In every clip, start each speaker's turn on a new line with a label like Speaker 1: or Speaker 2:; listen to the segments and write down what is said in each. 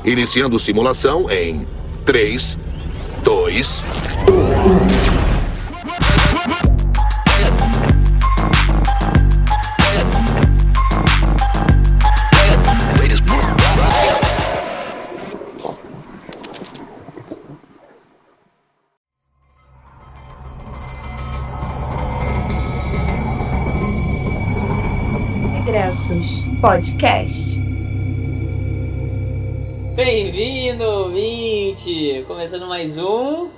Speaker 1: Iniciando simulação em 3, 2, 1.
Speaker 2: Egressos Podcast.
Speaker 3: Bem-vindo, ouvinte! Começando mais um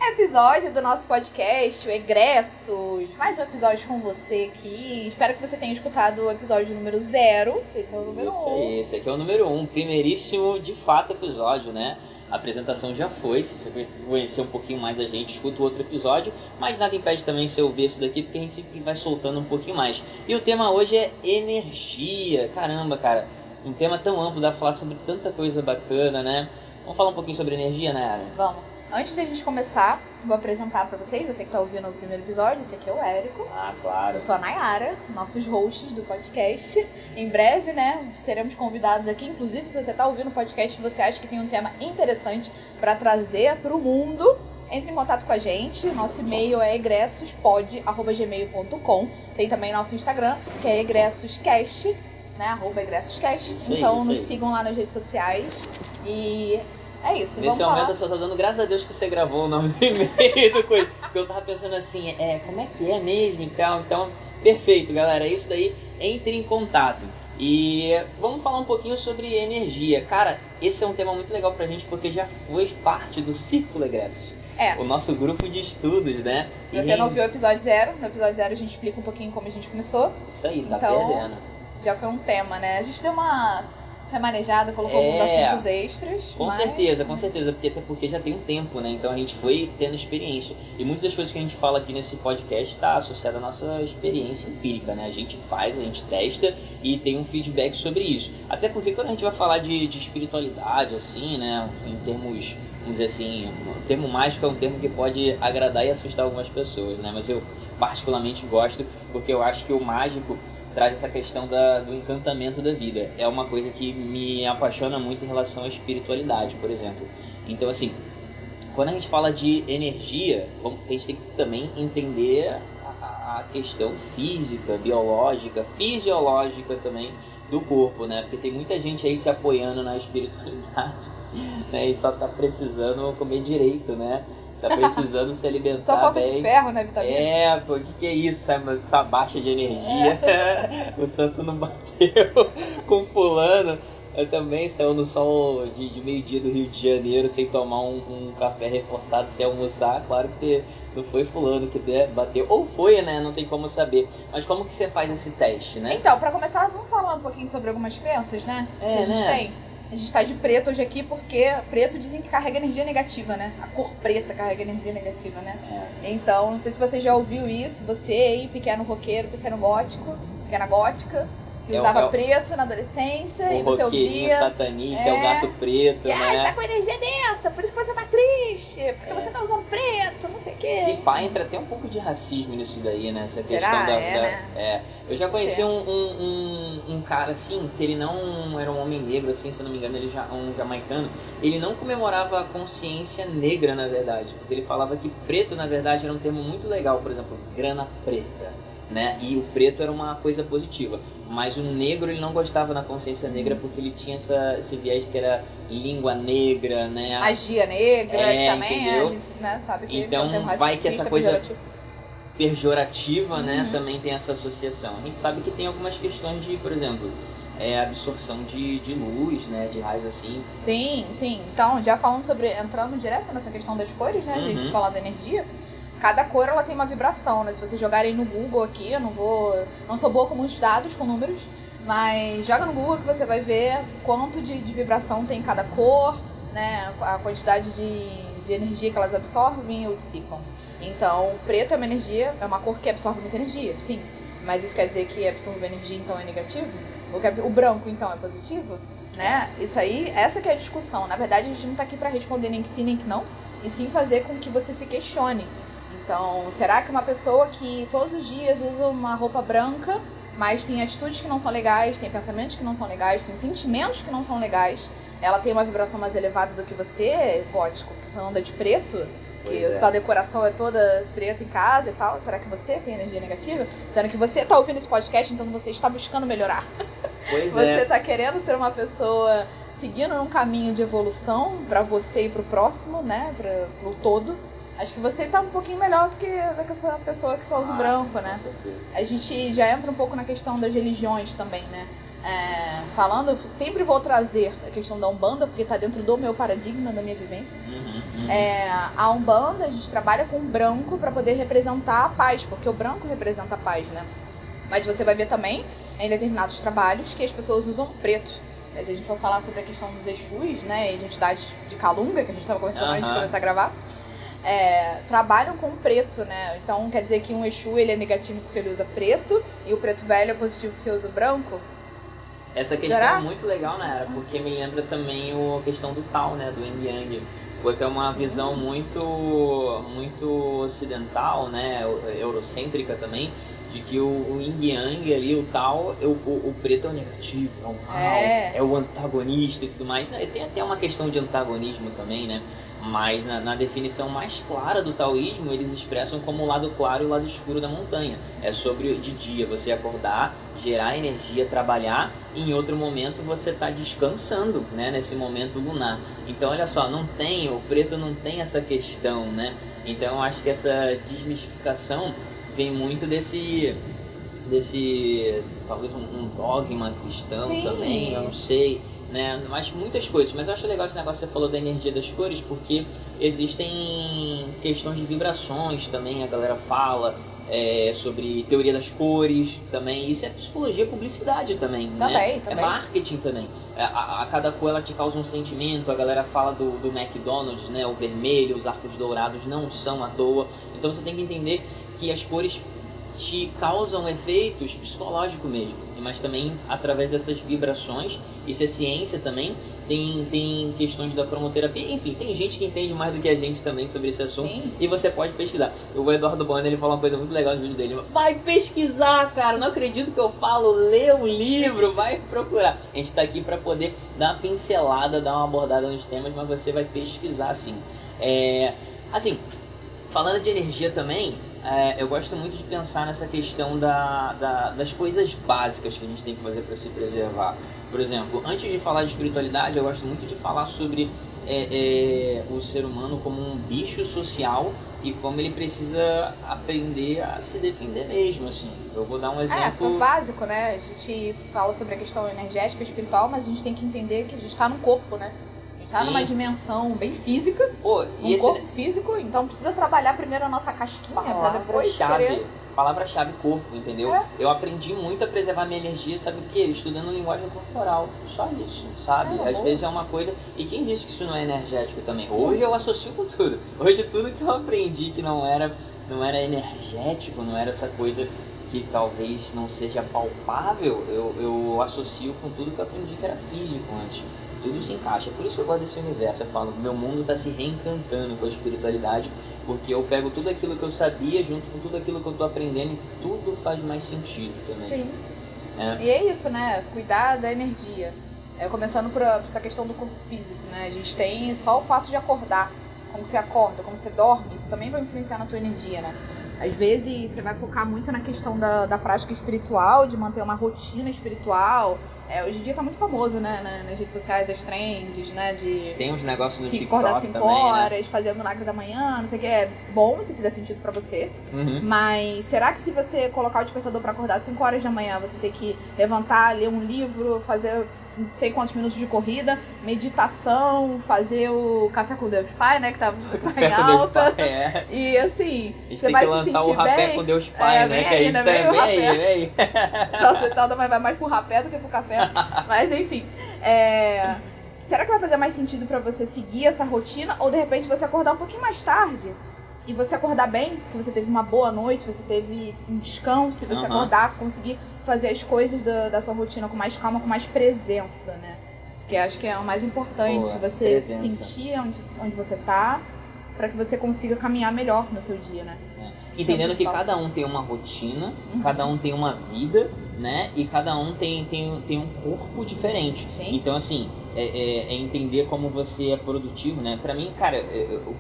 Speaker 4: episódio do nosso podcast, o Egressos. Mais um episódio com você aqui. Espero que você tenha escutado o episódio número 0. Esse é o número 1.
Speaker 3: Isso aí, esse aqui é o número 1. Primeiríssimo, de fato, episódio, né? A apresentação já foi. Se você quer conhecer um pouquinho mais da gente, escuta o outro episódio. Mas nada impede também você ouvir esse daqui, porque a gente sempre vai soltando um pouquinho mais. E o tema hoje é energia. Caramba, cara. Um tema tão amplo, dá pra falar sobre tanta coisa bacana, né? Vamos falar um pouquinho sobre energia, né, Ara?
Speaker 4: Vamos. Antes da gente começar, vou apresentar pra vocês, você que tá ouvindo o primeiro episódio, esse aqui é o Érico.
Speaker 3: Ah, claro.
Speaker 4: Eu sou a Nayara, nossos hosts do podcast. Em breve, né, teremos convidados aqui. Inclusive, se você tá ouvindo o podcast e você acha que tem um tema interessante pra trazer pro mundo, entre em contato com a gente. Nosso e-mail é egressospod@gmail.com. Tem também nosso Instagram, que é egressoscast, né, @egressoscast. Então nos sigam lá nas redes sociais. E é isso,
Speaker 3: nesse momento eu só tô dando graças a Deus que você gravou o nome do e-mail do coisa. Porque eu tava pensando assim, como é que é mesmo e tal. Então, perfeito, galera. É isso daí. Entre em contato. E vamos falar um pouquinho sobre energia. Cara, esse é um tema muito legal pra gente porque já foi parte do Círculo Egressos. O nosso grupo de estudos, né?
Speaker 4: Se você não viu o episódio 0, no episódio 0 a gente explica um pouquinho como a gente começou.
Speaker 3: Isso aí, tá
Speaker 4: então,
Speaker 3: perdendo.
Speaker 4: Já foi um tema, né? A gente deu uma remanejada, colocou alguns assuntos extras.
Speaker 3: Com certeza, porque já tem um tempo, né? Então a gente foi tendo experiência. E muitas das coisas que a gente fala aqui nesse podcast tá associada à nossa experiência empírica, né? A gente faz, a gente testa e tem um feedback sobre isso. Até porque quando a gente vai falar de espiritualidade, assim, né? Em termos, vamos dizer assim, o termo mágico é um termo que pode agradar e assustar algumas pessoas, né? Mas eu particularmente gosto porque eu acho que o mágico traz essa questão do encantamento da vida. É uma coisa que me apaixona muito em relação à espiritualidade, por exemplo. Então, assim, quando a gente fala de energia, a gente tem que também entender a questão física, biológica, fisiológica também do corpo, né? Porque tem muita gente aí se apoiando na espiritualidade, né? E só tá precisando comer direito, né? Tá precisando se alimentar.
Speaker 4: Só falta
Speaker 3: bem.
Speaker 4: De ferro, né, vitamina?
Speaker 3: Pô, o que é isso? Essa baixa de energia. O santo não bateu com fulano. Eu também saiu no sol de meio-dia do Rio de Janeiro sem tomar um café reforçado, sem almoçar. Claro que não foi fulano que bateu. Ou foi, né? Não tem como saber. Mas como que você faz esse teste, né?
Speaker 4: Então, pra começar, vamos falar um pouquinho sobre algumas crenças, né? Que a gente tem. A gente tá de preto hoje aqui porque preto dizem que carrega energia negativa, né? A cor preta carrega energia negativa, né? Então, não sei se você já ouviu isso, você aí, pequeno roqueiro, pequeno gótico, pequena gótica, que usava preto na adolescência e você ouvia...
Speaker 3: O satanista, o gato preto, né?
Speaker 4: Você tá com energia dessa, por isso que você tá triste, porque você tá usando preto, não sei o quê.
Speaker 3: Se pá, entra até um pouco de racismo nisso daí, né? Essa
Speaker 4: Será?
Speaker 3: Questão
Speaker 4: né?
Speaker 3: Eu já conheci um cara assim, que ele não era um homem negro, assim, se eu não me engano, ele um jamaicano. Ele não comemorava a consciência negra, na verdade, porque ele falava que preto, na verdade, era um termo muito legal, por exemplo, grana preta, né? E o preto era uma coisa positiva. Mas o negro, ele não gostava na consciência negra porque ele tinha esse viés que era língua negra, né?
Speaker 4: Magia negra, que também
Speaker 3: entendeu?
Speaker 4: A gente, né, sabe que
Speaker 3: então,
Speaker 4: tem um
Speaker 3: vai que essa coisa pejorativa, né,
Speaker 4: Uhum.
Speaker 3: também tem essa associação. A gente sabe que tem algumas questões de, por exemplo, absorção de luz, né, de raios assim.
Speaker 4: Sim. Então, já falando entrando direto nessa questão das cores, né, de a gente falar da energia, cada cor ela tem uma vibração, né? Se vocês jogarem no Google aqui, eu não sou boa com muitos dados, com números, mas joga no Google que você vai ver quanto de vibração tem cada cor, né, a quantidade de energia que elas absorvem ou dissipam. Então, o preto é uma energia, é uma cor que absorve muita energia, sim. Mas isso quer dizer que absorver energia então é negativo? O branco então é positivo? Né? Isso aí, essa que é a discussão. Na verdade, a gente não tá aqui para responder nem que sim nem que não, e sim fazer com que você se questione. Então, será que uma pessoa que todos os dias usa uma roupa branca, mas tem atitudes que não são legais, tem pensamentos que não são legais, tem sentimentos que não são legais, ela tem uma vibração mais elevada do que você, gótico, que você anda de preto, que sua decoração é toda preta em casa e tal. Será que você tem energia negativa? Sendo que você tá ouvindo esse podcast, então você está buscando melhorar. Você tá querendo ser uma pessoa seguindo um caminho de evolução pra você e pro próximo, né? Pro todo. Acho que você tá um pouquinho melhor do que essa pessoa que só usa o branco, né? A gente já entra um pouco na questão das religiões também, né? Falando, sempre vou trazer a questão da Umbanda, porque tá dentro do meu paradigma, da minha vivência. A Umbanda, a gente trabalha com branco pra poder representar a paz, porque o branco representa a paz, né? Mas você vai ver também, em determinados trabalhos, que as pessoas usam preto. Se a gente for falar sobre a questão dos Exus, né, identidade de Calunga, que a gente estava conversando antes de começar a gravar, trabalham com preto, né? Então quer dizer que um Exu ele é negativo porque ele usa preto e o preto velho é positivo porque usa branco?
Speaker 3: Essa questão é muito legal, Nayara, porque me lembra também a questão do Tao, né, do Yin Yang, porque é uma visão muito ocidental, né, eurocêntrica também, de que o Yin Yang ali, o Tao, o preto é o negativo, é o mal, é o antagonista e tudo mais. Tem até uma questão de antagonismo também, né? Mas na definição mais clara do taoísmo, eles expressam como o lado claro e o lado escuro da montanha. É sobre de dia você acordar, gerar energia, trabalhar, e em outro momento você está descansando, né, nesse momento lunar. Então olha só, o preto não tem essa questão, né? Então eu acho que essa desmistificação vem muito desse talvez um dogma cristão também, eu não sei, né? Mas muitas coisas. Mas eu acho legal esse negócio que você falou da energia das cores, porque existem questões de vibrações também, a galera fala sobre teoria das cores também. Isso é psicologia, publicidade também, né? É marketing também. A cada cor ela te causa um sentimento. A galera fala do McDonald's, né? O vermelho, os arcos dourados não são à toa. Então você tem que entender que as cores te causam efeitos psicológicos mesmo, mas também através dessas vibrações. Isso é ciência também, tem questões da cromoterapia, enfim, tem gente que entende mais do que a gente também sobre esse assunto. E você pode pesquisar. O Eduardo Bonner, ele fala uma coisa muito legal no vídeo dele: vai pesquisar, cara, não acredito que eu falo, lê o livro, vai procurar. A gente tá aqui para poder dar uma pincelada, dar uma abordada nos temas, mas você vai pesquisar sim. Assim, falando de energia também, eu gosto muito de pensar nessa questão das coisas básicas que a gente tem que fazer para se preservar. Por exemplo, antes de falar de espiritualidade, eu gosto muito de falar sobre o ser humano como um bicho social e como ele precisa aprender a se defender mesmo, assim. Eu vou dar um exemplo...
Speaker 4: o básico, né? A gente fala sobre a questão energética e espiritual, mas a gente tem que entender que a gente está no corpo, né? Tá numa dimensão bem física, corpo físico, então precisa trabalhar primeiro a nossa casquinha pra depois querer...
Speaker 3: Palavra-chave, corpo, entendeu? Eu aprendi muito a preservar minha energia, sabe o quê? Estudando linguagem corporal, só isso, sabe? Às vezes é uma coisa... E quem disse que isso não é energético também? Hoje eu associo com tudo. Hoje tudo que eu aprendi que não era energético, não era essa coisa que talvez não seja palpável, eu associo com tudo que eu aprendi que era físico antes. Tudo se encaixa. Por isso que eu gosto desse universo. Eu falo, meu mundo está se reencantando com a espiritualidade, porque eu pego tudo aquilo que eu sabia junto com tudo aquilo que eu estou aprendendo e tudo faz mais sentido também.
Speaker 4: Sim. E é isso, né? Cuidar da energia. Começando por essa questão do corpo físico, né? A gente tem só o fato de acordar. Como você acorda, como você dorme, isso também vai influenciar na tua energia, né? Às vezes você vai focar muito na questão da prática espiritual, de manter uma rotina espiritual. Hoje em dia tá muito famoso, né, nas redes sociais, as trends, né, de...
Speaker 3: Tem uns negócios no TikTok
Speaker 4: acordar 5 horas, né? Fazer o milagre da manhã, não sei o que. É bom se fizer sentido pra você, mas será que se você colocar o despertador pra acordar 5 horas da manhã, você ter que levantar, ler um livro, fazer não sei quantos minutos de corrida, meditação, fazer o Café com Deus Pai, né, que tá em alta. Pai, E assim,
Speaker 3: a gente você tem vai que lançar o Rapé com Deus Pai, né, que a gente tá bem aí.
Speaker 4: Nossa, então vai mais pro rapé do que pro café. Mas enfim, será que vai fazer mais sentido pra você seguir essa rotina? Ou de repente você acordar um pouquinho mais tarde e você acordar bem, que você teve uma boa noite, você teve um descanso, e você acordar, conseguir fazer as coisas da sua rotina com mais calma, com mais presença, né? Que acho que é o mais importante, você sentir onde você tá, pra que você consiga caminhar melhor no seu dia, né?
Speaker 3: Entendendo que cada um tem uma rotina, cada um tem uma vida, né? E cada um tem um corpo diferente.
Speaker 4: Sim.
Speaker 3: Então, assim, é entender como você é produtivo, né? Pra mim, cara,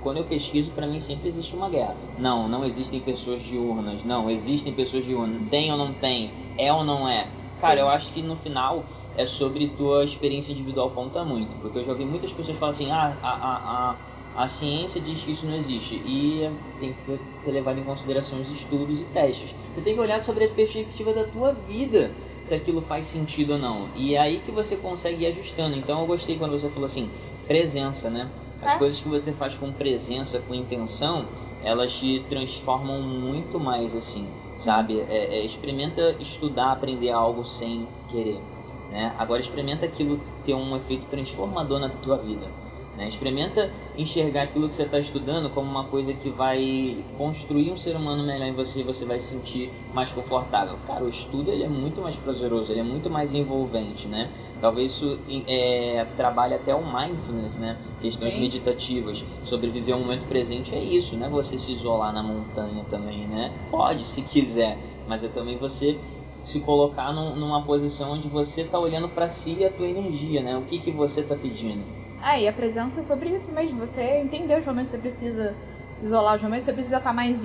Speaker 3: quando eu pesquiso, pra mim sempre existe uma guerra. Não existem pessoas diurnas. Não, existem pessoas diurnas. Tem ou não tem? É ou não é? Cara, eu acho que no final é sobre tua experiência individual, conta muito. Porque eu já ouvi muitas pessoas falar assim, a ciência diz que isso não existe. E tem que ser levado em consideração os estudos e testes. Você tem que olhar sobre a perspectiva da tua vida, se aquilo faz sentido ou não. E é aí que você consegue ir ajustando. Então eu gostei quando você falou assim, presença, né? As coisas que você faz com presença, com intenção, elas te transformam muito mais, assim, sabe? Experimenta estudar, aprender algo sem querer, né? Agora experimenta aquilo ter um efeito transformador na tua vida, né? Experimenta enxergar aquilo que você está estudando como uma coisa que vai construir um ser humano melhor em você, e você vai se sentir mais confortável. Cara, o estudo ele é muito mais prazeroso, ele é muito mais envolvente, né? Talvez isso trabalhe até o mindfulness, né? Questões meditativas, sobreviver ao momento presente é isso, né? Você se isolar na montanha também, né? Pode, se quiser, mas é também você se colocar numa posição onde você está olhando para si e a tua energia, né? O que você está pedindo.
Speaker 4: E a presença é sobre isso mesmo, você entender os momentos que você precisa se isolar, os momentos que você precisa estar mais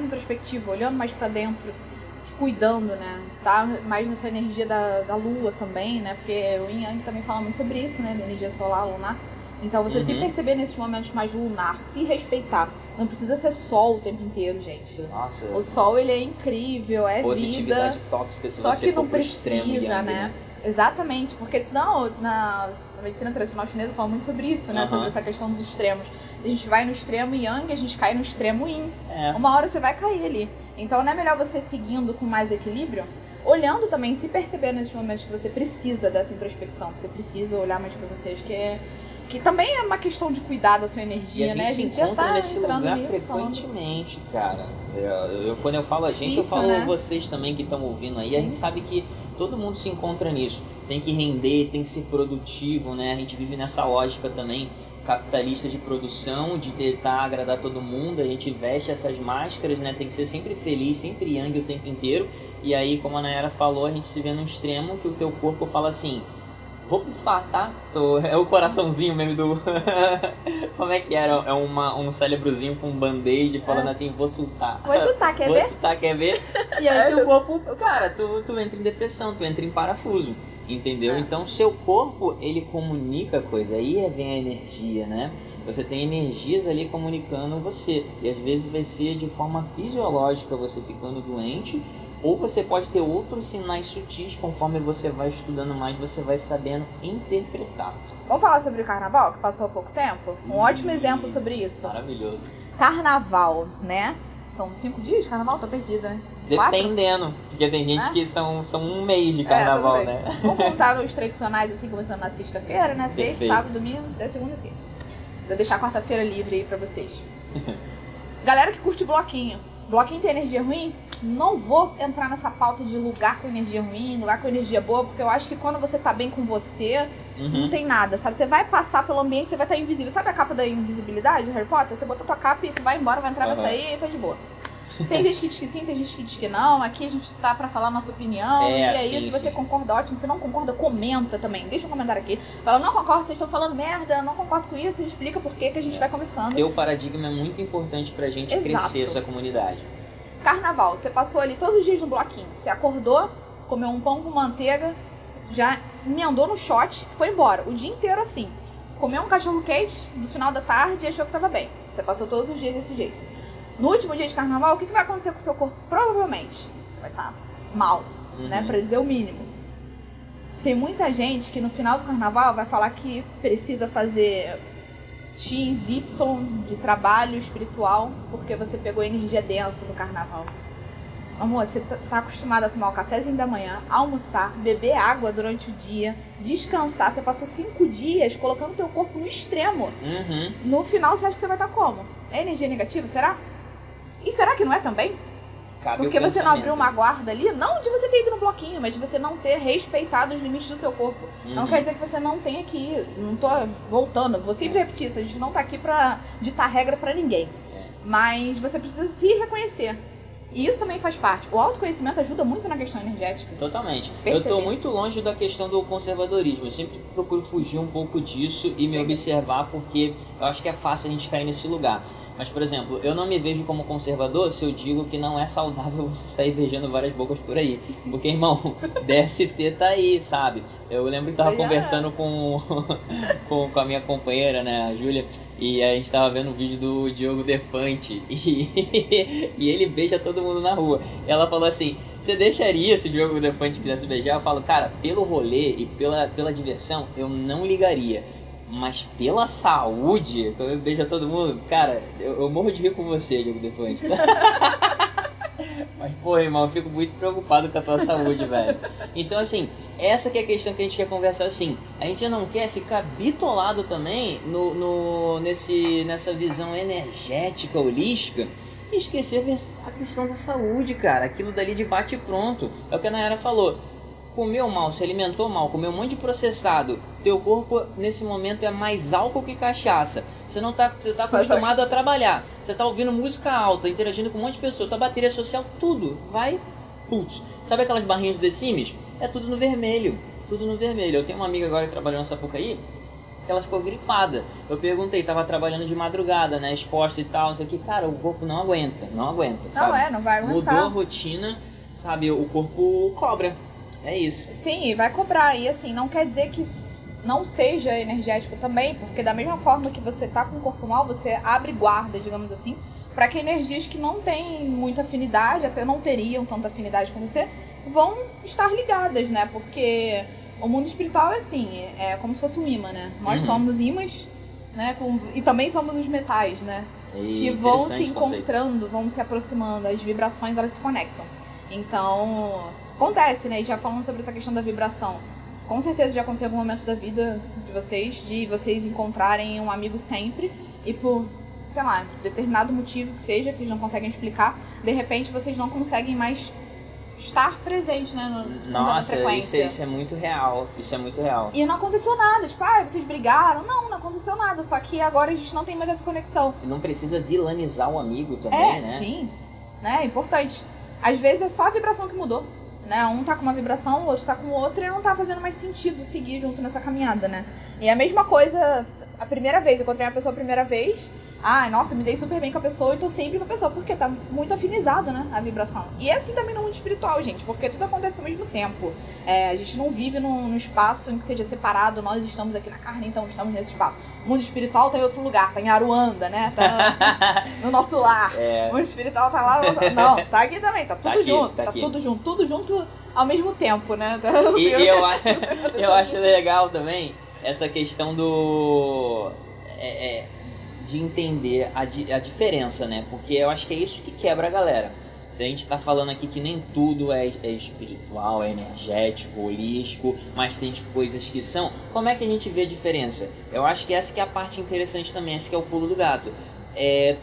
Speaker 4: introspectivo, olhando mais pra dentro, se cuidando, né? Tá mais nessa energia da lua também, né? Porque o Yin Yang também fala muito sobre isso, né? Da energia solar, lunar. Então você se perceber nesses momentos mais lunar, se respeitar. Não precisa ser sol o tempo inteiro, gente.
Speaker 3: Nossa.
Speaker 4: O sol, ele é incrível, é
Speaker 3: positividade
Speaker 4: vida.
Speaker 3: tóxica se
Speaker 4: só
Speaker 3: você
Speaker 4: que
Speaker 3: for
Speaker 4: não
Speaker 3: pro extremo
Speaker 4: precisa,
Speaker 3: Yang,
Speaker 4: né? Exatamente, porque senão na medicina tradicional chinesa fala muito sobre isso, né? Sobre essa questão dos extremos. A gente vai no extremo Yang, a gente cai no extremo Yin. Uma hora você vai cair ali. Então não é melhor você seguindo com mais equilíbrio, olhando também, se perceber nesses momentos que você precisa dessa introspecção, que você precisa olhar mais pra vocês, que também é uma questão de cuidar da sua energia,
Speaker 3: e a gente
Speaker 4: né?
Speaker 3: se
Speaker 4: A gente já
Speaker 3: encontra
Speaker 4: tá
Speaker 3: nesse
Speaker 4: entrando
Speaker 3: lugar
Speaker 4: nisso,
Speaker 3: frequentemente, cara. Quando eu falo a gente,
Speaker 4: Difícil,
Speaker 3: eu falo
Speaker 4: né?
Speaker 3: vocês também que estão ouvindo aí. A gente sabe que todo mundo se encontra nisso. Tem que render, tem que ser produtivo, né? A gente vive nessa lógica também capitalista de produção, de tentar agradar todo mundo. A gente veste essas máscaras, né? Tem que ser sempre feliz, sempre Yang o tempo inteiro. E aí, como a Nayara falou, a gente se vê num extremo que o teu corpo fala assim: vou pifar, tá? É o coraçãozinho mesmo do... Como é que era? É um cérebrozinho com um band-aid falando assim, vou soltar.
Speaker 4: Vou soltar, quer ver?
Speaker 3: Vou soltar, quer ver? E aí teu corpo, cara, tu entra em depressão, tu entra em parafuso, entendeu? Então seu corpo, ele comunica coisa, aí vem a energia, né? Você tem energias ali comunicando você. E às vezes vai ser de forma fisiológica, você ficando doente, ou você pode ter outros sinais sutis, conforme você vai estudando mais, você vai sabendo interpretar.
Speaker 4: Vamos falar sobre o carnaval, que passou há pouco tempo? Um ótimo exemplo sobre isso.
Speaker 3: Maravilhoso.
Speaker 4: Carnaval, né? São 5 dias de carnaval? Tô perdida, né? 4?
Speaker 3: Dependendo, porque tem gente que são um mês de carnaval, né?
Speaker 4: Vamos contar os tradicionais, assim, começando na sexta-feira, né? Sexta,
Speaker 3: Perfeito.
Speaker 4: sábado, domingo, até segunda e terça. Vou deixar a quarta-feira livre aí pra vocês. Galera que curte bloquinho. Bloquinho tem energia ruim? Não vou entrar nessa pauta de lugar com energia ruim, lugar com energia boa, porque eu acho que quando você tá bem com você, não tem nada, sabe? Você vai passar pelo ambiente, você vai estar invisível. Sabe a capa da invisibilidade do Harry Potter? Você bota tua capa e tu vai embora, vai entrar, vai sair e tá de boa. Tem gente que diz que sim, tem gente que diz que não. Aqui a gente tá pra falar a nossa opinião. E é isso, se você concorda, ótimo. Se não concorda, comenta também. Deixa um comentário aqui. Fala, não concordo, vocês estão falando merda, não concordo com isso. Explica por que a gente vai conversando.
Speaker 3: Teu paradigma é muito importante pra gente crescer essa comunidade.
Speaker 4: Carnaval, você passou ali todos os dias no bloquinho. Você acordou, comeu um pão com manteiga, já emendou no shot, foi embora. O dia inteiro assim. Comeu um cachorro quente no final da tarde e achou que tava bem. Você passou todos os dias desse jeito. No último dia de carnaval, o que vai acontecer com o seu corpo? Provavelmente você vai estar mal, né? Pra dizer o mínimo. Tem muita gente que no final do carnaval vai falar que precisa fazer XY de trabalho espiritual porque você pegou energia densa no carnaval. Amor, você tá acostumado a tomar o cafezinho da manhã, almoçar, beber água durante o dia, descansar. Você passou 5 dias colocando teu corpo no extremo. No final, você acha que você vai estar como? É energia negativa? Será? E será que não é também? Porque você não abriu uma guarda ali, não de você ter ido no bloquinho, mas de você não ter respeitado os limites do seu corpo. Não quer dizer que você não tenha que ir. Não tô voltando, vou sempre repetir isso. A gente não tá aqui pra ditar regra pra ninguém. Mas você precisa se reconhecer. E isso também faz parte. O autoconhecimento ajuda muito na questão energética.
Speaker 3: Totalmente.
Speaker 4: Perceber.
Speaker 3: Eu tô muito longe da questão do conservadorismo. Eu sempre procuro fugir um pouco disso e me observar, porque eu acho que é fácil a gente cair nesse lugar. Mas, por exemplo, eu não me vejo como conservador se eu digo que não é saudável você sair beijando várias bocas por aí. Porque, irmão, DST tá aí, sabe? Eu lembro que tava conversando com a minha companheira, né, a Júlia, e a gente tava vendo um vídeo do Diogo Defante e ele beija todo mundo na rua. E ela falou assim: você deixaria se o Diogo Defante quisesse beijar? Eu falo, cara, pelo rolê e pela diversão, eu não ligaria. Mas pela saúde, quando eu beijo todo mundo, cara, eu morro de rir com você, Diogo Defante. Mas, pô, irmão, eu fico muito preocupado com a tua saúde, velho. Então, assim, essa que é a questão que a gente quer conversar, assim. A gente não quer ficar bitolado também nessa visão energética, holística, e esquecer a questão da saúde, cara. Aquilo dali de bate pronto. É o que a Nayara falou. Comeu mal, se alimentou mal, comeu um monte de processado, teu corpo nesse momento é mais álcool que cachaça. Você tá acostumado a trabalhar, você tá ouvindo música alta, interagindo com um monte de pessoas, tua bateria social, tudo vai, putz. Sabe aquelas barrinhas do The Sims? É tudo no vermelho, tudo no vermelho. Eu tenho uma amiga agora que trabalhou na Sapucaí, que ela ficou gripada. Eu perguntei, tava trabalhando de madrugada, né, exposta e tal, não sei o que, cara, o corpo não aguenta, sabe?
Speaker 4: Não vai aguentar.
Speaker 3: Mudou a rotina, sabe, o corpo cobra. É isso.
Speaker 4: Sim, vai cobrar. E assim, não quer dizer que não seja energético também, porque da mesma forma que você tá com o corpo mal, você abre guarda, digamos assim, para que energias que não têm muita afinidade, até não teriam tanta afinidade com você, vão estar ligadas, né? Porque o mundo espiritual é assim, é como se fosse um imã, né? Nós somos imãs, né? E também somos os metais, né? Que vão se encontrando, vão se aproximando, as vibrações elas se conectam. Então, acontece, né? E já falando sobre essa questão da vibração, com certeza já aconteceu em algum momento da vida de vocês encontrarem um amigo sempre e por, sei lá, determinado motivo que seja, que vocês não conseguem explicar, de repente vocês não conseguem mais estar presente, né?
Speaker 3: Nossa, isso é muito real. Isso é muito real.
Speaker 4: E não aconteceu nada, tipo, vocês brigaram. Não aconteceu nada, só que agora a gente não tem mais essa conexão.
Speaker 3: E não precisa vilanizar o amigo também, né?
Speaker 4: Sim, né? É importante. Às vezes é só a vibração que mudou, né? Um tá com uma vibração, o outro tá com outra e não tá fazendo mais sentido seguir junto nessa caminhada, né? E a mesma coisa, a primeira vez, eu encontrei uma pessoa a primeira vez, nossa, me dei super bem com a pessoa e tô sempre com a pessoa, porque tá muito afinizado, né, a vibração. E é assim também no mundo espiritual, gente, porque tudo acontece ao mesmo tempo. A gente não vive num espaço em que seja separado, nós estamos aqui na carne, então estamos nesse espaço. O mundo espiritual tá em outro lugar, tá em Aruanda, né, tá no nosso lar. O mundo espiritual tá lá no nosso... Não, tá aqui também, tá tudo junto, tá tudo junto ao mesmo tempo, né.
Speaker 3: E eu acho legal também essa questão de entender a diferença, né? Porque eu acho que é isso que quebra a galera. Se a gente tá falando aqui que nem tudo é espiritual, é energético, holístico, mas tem coisas que são, como é que a gente vê a diferença? Eu acho que essa que é a parte interessante também, esse que é o pulo do gato.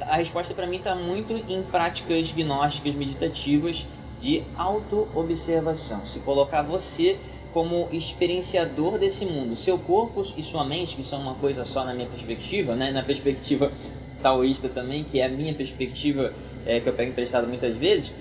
Speaker 3: A resposta pra mim tá muito em práticas gnósticas meditativas de auto-observação. Se colocar você como experienciador desse mundo, seu corpo e sua mente, que são uma coisa só na minha perspectiva, né? Na perspectiva taoísta também, que é a minha perspectiva, que eu pego emprestado muitas vezes,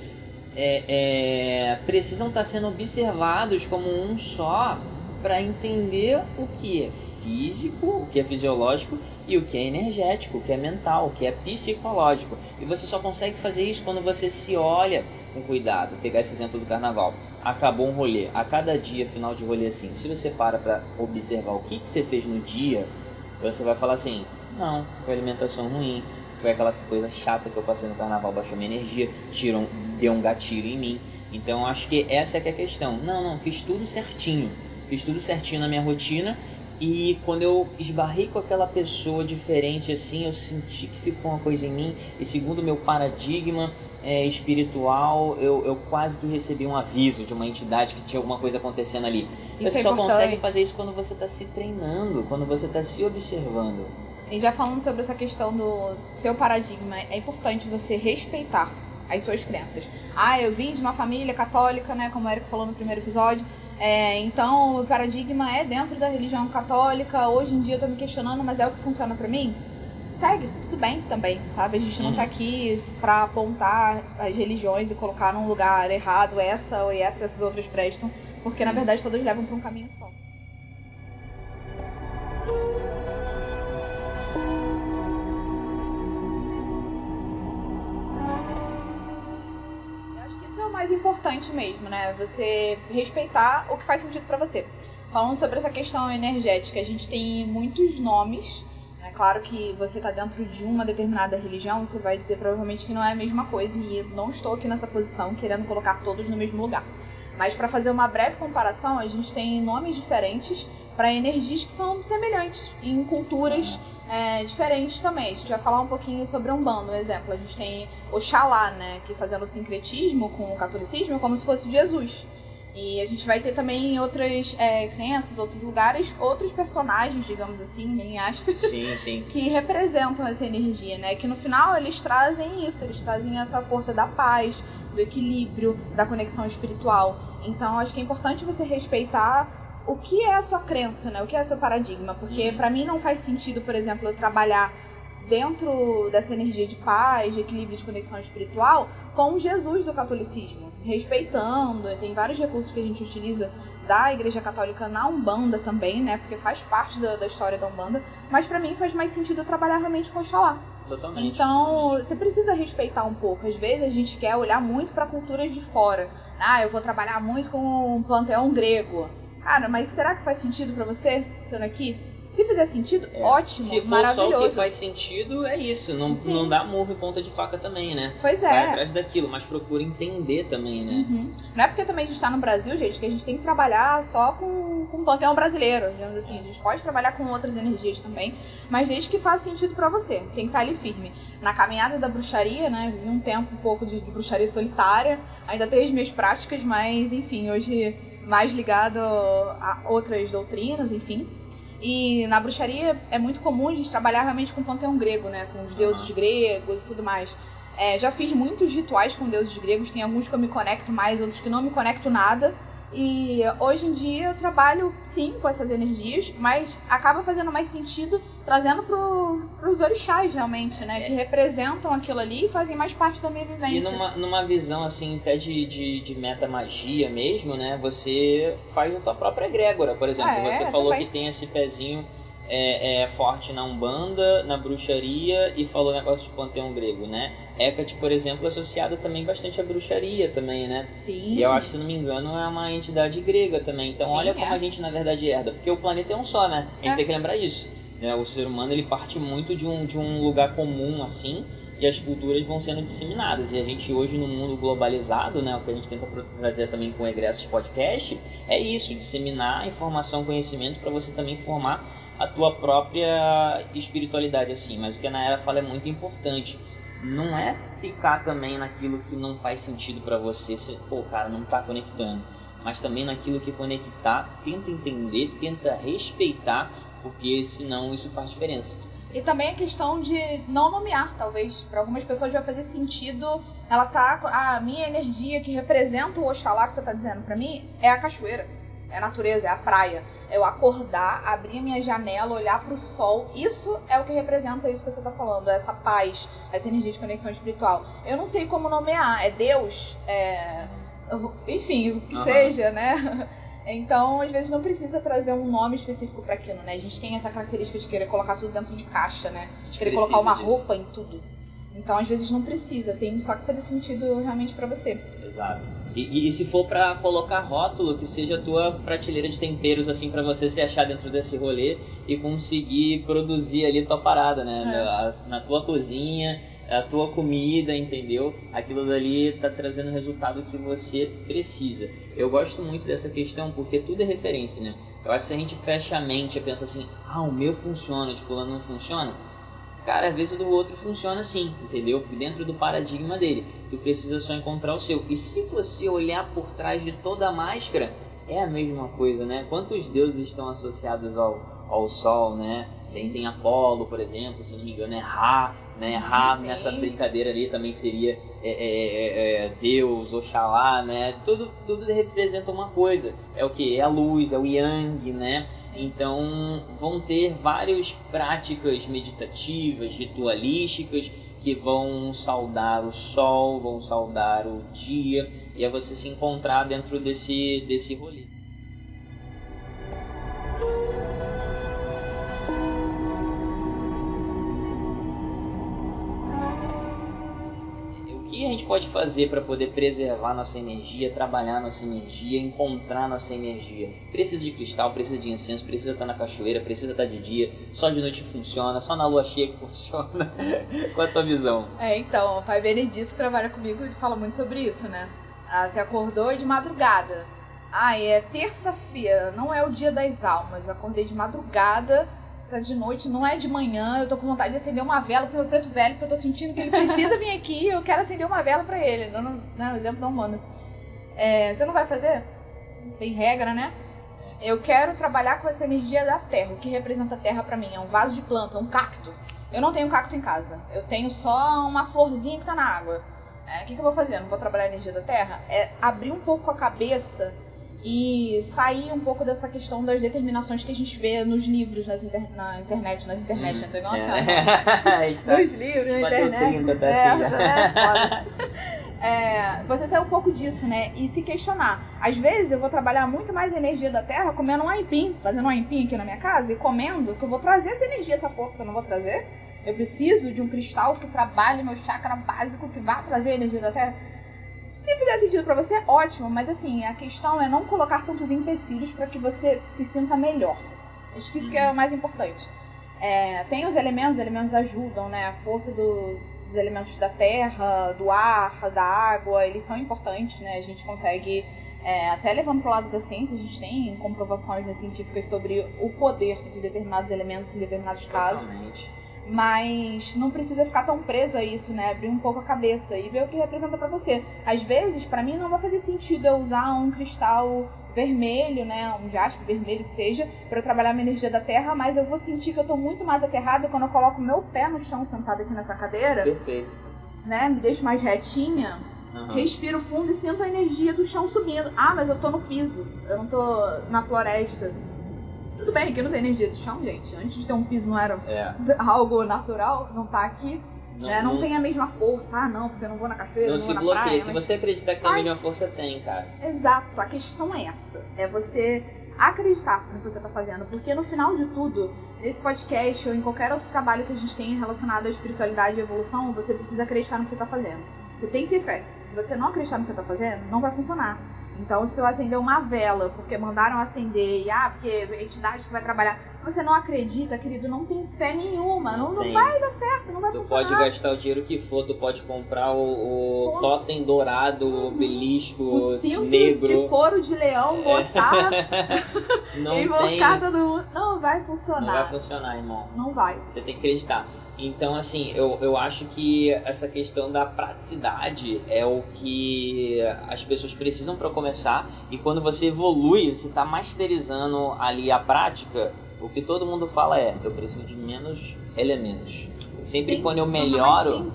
Speaker 3: precisam estar sendo observados como um só para entender o que é físico, o que é fisiológico e o que é energético, o que é mental, o que é psicológico. E você só consegue fazer isso quando você se olha com cuidado. Vou pegar esse exemplo do carnaval. Acabou um rolê. A cada dia, final de rolê assim, se você para observar o que você fez no dia, você vai falar assim, não, foi alimentação ruim, foi aquelas coisas chatas que eu passei no carnaval, baixou minha energia, deu um gatilho em mim. Então acho que essa é que é a questão. Não, fiz tudo certinho na minha rotina. E quando eu esbarrei com aquela pessoa diferente assim, eu senti que ficou uma coisa em mim. E segundo o meu paradigma espiritual, eu quase que recebi um aviso de uma entidade que tinha alguma coisa acontecendo ali. Você só consegue fazer isso quando você está se treinando, quando você está se observando.
Speaker 4: E já falando sobre essa questão do seu paradigma, é importante você respeitar as suas crenças. Eu vim de uma família católica, né, como o Érico falou no primeiro episódio. Então o paradigma é dentro da religião católica. Hoje em dia eu tô me questionando, mas é o que funciona pra mim? segue, tudo bem também, sabe? A gente não tá aqui pra apontar as religiões e colocar num lugar errado essa ou essa, essas outras prestam, porque na verdade todas levam pra um caminho só. Eu acho que isso é o mais importante mesmo, né? Você respeitar o que faz sentido pra você. Falando sobre essa questão energética, a gente tem muitos nomes. É claro que você está dentro de uma determinada religião, você vai dizer provavelmente que não é a mesma coisa, e eu não estou aqui nessa posição querendo colocar todos no mesmo lugar. Mas para fazer uma breve comparação, a gente tem nomes diferentes para energias que são semelhantes em culturas diferentes também. A gente vai falar um pouquinho sobre Umbanda, um exemplo. A gente tem Oxalá, né, que fazendo o sincretismo com o catolicismo é como se fosse Jesus. E a gente vai ter também em outras crenças, outros lugares, outros personagens, digamos assim, em aspas,
Speaker 3: sim.
Speaker 4: que representam essa energia, né? Que no final eles trazem isso, eles trazem essa força da paz, do equilíbrio, da conexão espiritual. Então acho que é importante você respeitar o que é a sua crença, né? O que é o seu paradigma, porque pra mim não faz sentido, por exemplo, eu trabalhar dentro dessa energia de paz, de equilíbrio, de conexão espiritual, com o Jesus do catolicismo, respeitando. Tem vários recursos que a gente utiliza da Igreja Católica na Umbanda também, né, porque faz parte da história da Umbanda, mas pra mim faz mais sentido eu trabalhar realmente com Oxalá.
Speaker 3: Totalmente.
Speaker 4: Então, você precisa respeitar um pouco. Às vezes a gente quer olhar muito pra culturas de fora. Eu vou trabalhar muito com o panteão grego. Cara, mas será que faz sentido pra você, estando aqui? Se fizer sentido, ótimo,
Speaker 3: se for
Speaker 4: maravilhoso.
Speaker 3: só o que faz sentido, é isso. Não dá murro em ponta de faca também, né?
Speaker 4: Pois é.
Speaker 3: Vai atrás daquilo, mas procura entender também, né?
Speaker 4: Não é porque também a gente tá no Brasil, gente, que a gente tem que trabalhar só com o panteão brasileiro, digamos assim. A gente pode trabalhar com outras energias também, mas desde que faça sentido pra você. Tem que estar ali firme. Na caminhada da bruxaria, né, vivi um tempo um pouco de bruxaria solitária. Ainda tenho as minhas práticas, mas, enfim, hoje mais ligado a outras doutrinas, enfim. E na bruxaria é muito comum a gente trabalhar realmente com o panteão grego, né? Com os deuses gregos e tudo mais. Já fiz muitos rituais com deuses gregos, tem alguns que eu me conecto mais, outros que não me conecto nada. E hoje em dia eu trabalho sim com essas energias, mas acaba fazendo mais sentido trazendo pros orixás realmente, né? Que representam aquilo ali e fazem mais parte da minha vivência.
Speaker 3: E numa visão assim até de metamagia mesmo, né? Você faz a tua própria egrégora, por exemplo. Você falou que tem esse pezinho forte na Umbanda, na bruxaria, e falou negócio de panteão grego, né? Hecate, por exemplo, é associado também bastante à bruxaria também, né?
Speaker 4: Sim.
Speaker 3: E eu acho, se não me engano, é uma entidade grega também. Então, olha como a gente, na verdade, herda. Porque o planeta é um só, né? A gente tem que lembrar isso. Né? O ser humano, ele parte muito de um lugar comum, assim, e as culturas vão sendo disseminadas. E a gente hoje, no mundo globalizado, né, o que a gente tenta trazer também com o Egressos Podcast, é isso, disseminar informação, conhecimento, para você também formar a tua própria espiritualidade, assim. Mas o que a Nayara fala é muito importante. Não é ficar também naquilo que não faz sentido pra você, cara, não tá conectando. Mas também naquilo que conectar, tenta entender, tenta respeitar, porque senão isso faz diferença.
Speaker 4: E também a questão de não nomear, talvez. Para algumas pessoas vai fazer sentido, ela tá... A minha energia que representa o Oxalá que você tá dizendo pra mim é a cachoeira. É a natureza, é a praia. Eu acordar, abrir a minha janela, olhar pro sol. Isso é o que representa isso que você tá falando. Essa paz, essa energia de conexão espiritual. Eu não sei como nomear. É Deus? Enfim, o que seja, né? Então, às vezes, não precisa trazer um nome específico para aquilo, né? A gente tem essa característica de querer colocar tudo dentro de caixa, né? De querer colocar uma roupa em tudo. Então, às vezes, não precisa. Tem só que fazer sentido realmente para você.
Speaker 3: Exato. E se for pra colocar rótulo, que seja a tua prateleira de temperos, assim, pra você se achar dentro desse rolê e conseguir produzir ali tua parada, né? Na tua cozinha, a tua comida, entendeu? Aquilo dali tá trazendo o resultado que você precisa. Eu gosto muito dessa questão porque tudo é referência, né? Eu acho que se a gente fecha a mente e pensa assim, o meu funciona, de fulano não funciona, cara, às vezes o do outro funciona assim, entendeu? Dentro do paradigma dele. Tu precisa só encontrar o seu. E se você olhar por trás de toda a máscara, é a mesma coisa, né? Quantos deuses estão associados ao ao Sol, né? Tem Apolo, por exemplo, se não me engano é Ra, né? Ra nessa brincadeira ali também seria Deus, Oxalá, né? Tudo representa uma coisa. É o que? É a luz, é o Yang, né? Então vão ter várias práticas meditativas, ritualísticas que vão saudar o sol, vão saudar o dia, e é você se encontrar dentro desse rolê. O que a gente pode fazer para poder preservar nossa energia, trabalhar nossa energia, encontrar nossa energia? Precisa de cristal, precisa de incenso, precisa estar na cachoeira, precisa estar de dia, só de noite funciona, só na lua cheia que funciona. Qual é a tua visão?
Speaker 4: Então, o Pai Benedito que trabalha comigo, ele fala muito sobre isso, né? Você acordou de madrugada. É terça-feira, não é o dia das almas. Acordei de madrugada, tá de noite, não é de manhã. Eu tô com vontade de acender uma vela pro meu preto velho, porque eu tô sentindo que ele precisa vir aqui e eu quero acender uma vela pra ele. Não, o exemplo não manda. Você não vai fazer? Tem regra, né? Eu quero trabalhar com essa energia da terra. O que representa a terra pra mim? É um vaso de planta, um cacto. Eu não tenho cacto em casa. Eu tenho só uma florzinha que tá na água. O que eu vou fazer? Eu não vou trabalhar a energia da terra? É abrir um pouco a cabeça e sair um pouco dessa questão das determinações que a gente vê nos livros, na internet, não tem nossa. Nos livros, na internet.
Speaker 3: 30, tá assim.
Speaker 4: Você sair um pouco disso, né? E se questionar. Às vezes eu vou trabalhar muito mais a energia da terra comendo um aipim, fazendo um aipim aqui na minha casa e comendo, que eu vou trazer essa energia, essa força, eu não vou trazer. Eu preciso de um cristal que trabalhe meu chakra básico, que vá trazer a energia da terra. Se fizer sentido pra você, ótimo, mas assim, a questão é não colocar tantos empecilhos para que você se sinta melhor. Acho que isso que é o mais importante. Tem os elementos ajudam, né? A força dos elementos da terra, do ar, da água, eles são importantes, né? A gente consegue, até levando pro lado da ciência, a gente tem comprovações, né, científicas sobre o poder de determinados elementos em determinados casos.
Speaker 3: Totalmente.
Speaker 4: Mas não precisa ficar tão preso a isso, né? Abrir um pouco a cabeça e ver o que representa pra você. Às vezes, pra mim, não vai fazer sentido eu usar um cristal vermelho, né? Um jaspe vermelho que seja, pra eu trabalhar minha energia da terra, mas eu vou sentir que eu tô muito mais aterrada quando eu coloco meu pé no chão, sentada aqui nessa cadeira.
Speaker 3: Perfeito.
Speaker 4: Né? Me deixo mais retinha, respiro fundo e sinto a energia do chão subindo. Mas eu tô no piso, eu não tô na floresta. Tudo bem, aqui não tem energia do chão, gente. Antes de ter um piso não era algo natural, não tá aqui. Não tem a mesma força. Não, porque eu não vou na cachoeira, não vou na praia. Não se bloqueia.
Speaker 3: Se você acreditar que tem a mesma força, tem, cara.
Speaker 4: Exato. A questão é essa. É você acreditar no que você tá fazendo. Porque no final de tudo, nesse podcast ou em qualquer outro trabalho que a gente tenha relacionado à espiritualidade e evolução, você precisa acreditar no que você tá fazendo. Você tem que ter fé. Se você não acreditar no que você tá fazendo, não vai funcionar. Então, se eu acender uma vela, porque mandaram acender, porque a entidade que vai trabalhar... Se você não acredita, querido, não tem fé nenhuma. Não vai dar certo, não vai funcionar.
Speaker 3: Tu pode gastar o dinheiro que for, tu pode comprar o totem dourado, o obelisco
Speaker 4: o cinto
Speaker 3: negro.
Speaker 4: De couro de leão, botar invocar todo mundo. Não vai funcionar.
Speaker 3: Não vai funcionar, irmão.
Speaker 4: Não vai.
Speaker 3: Você tem que acreditar. Então, assim, eu acho que essa questão da praticidade é o que as pessoas precisam para começar. E quando você evolui, você está masterizando ali a prática, o que todo mundo fala eu preciso de menos elementos. Sempre quando eu melhoro,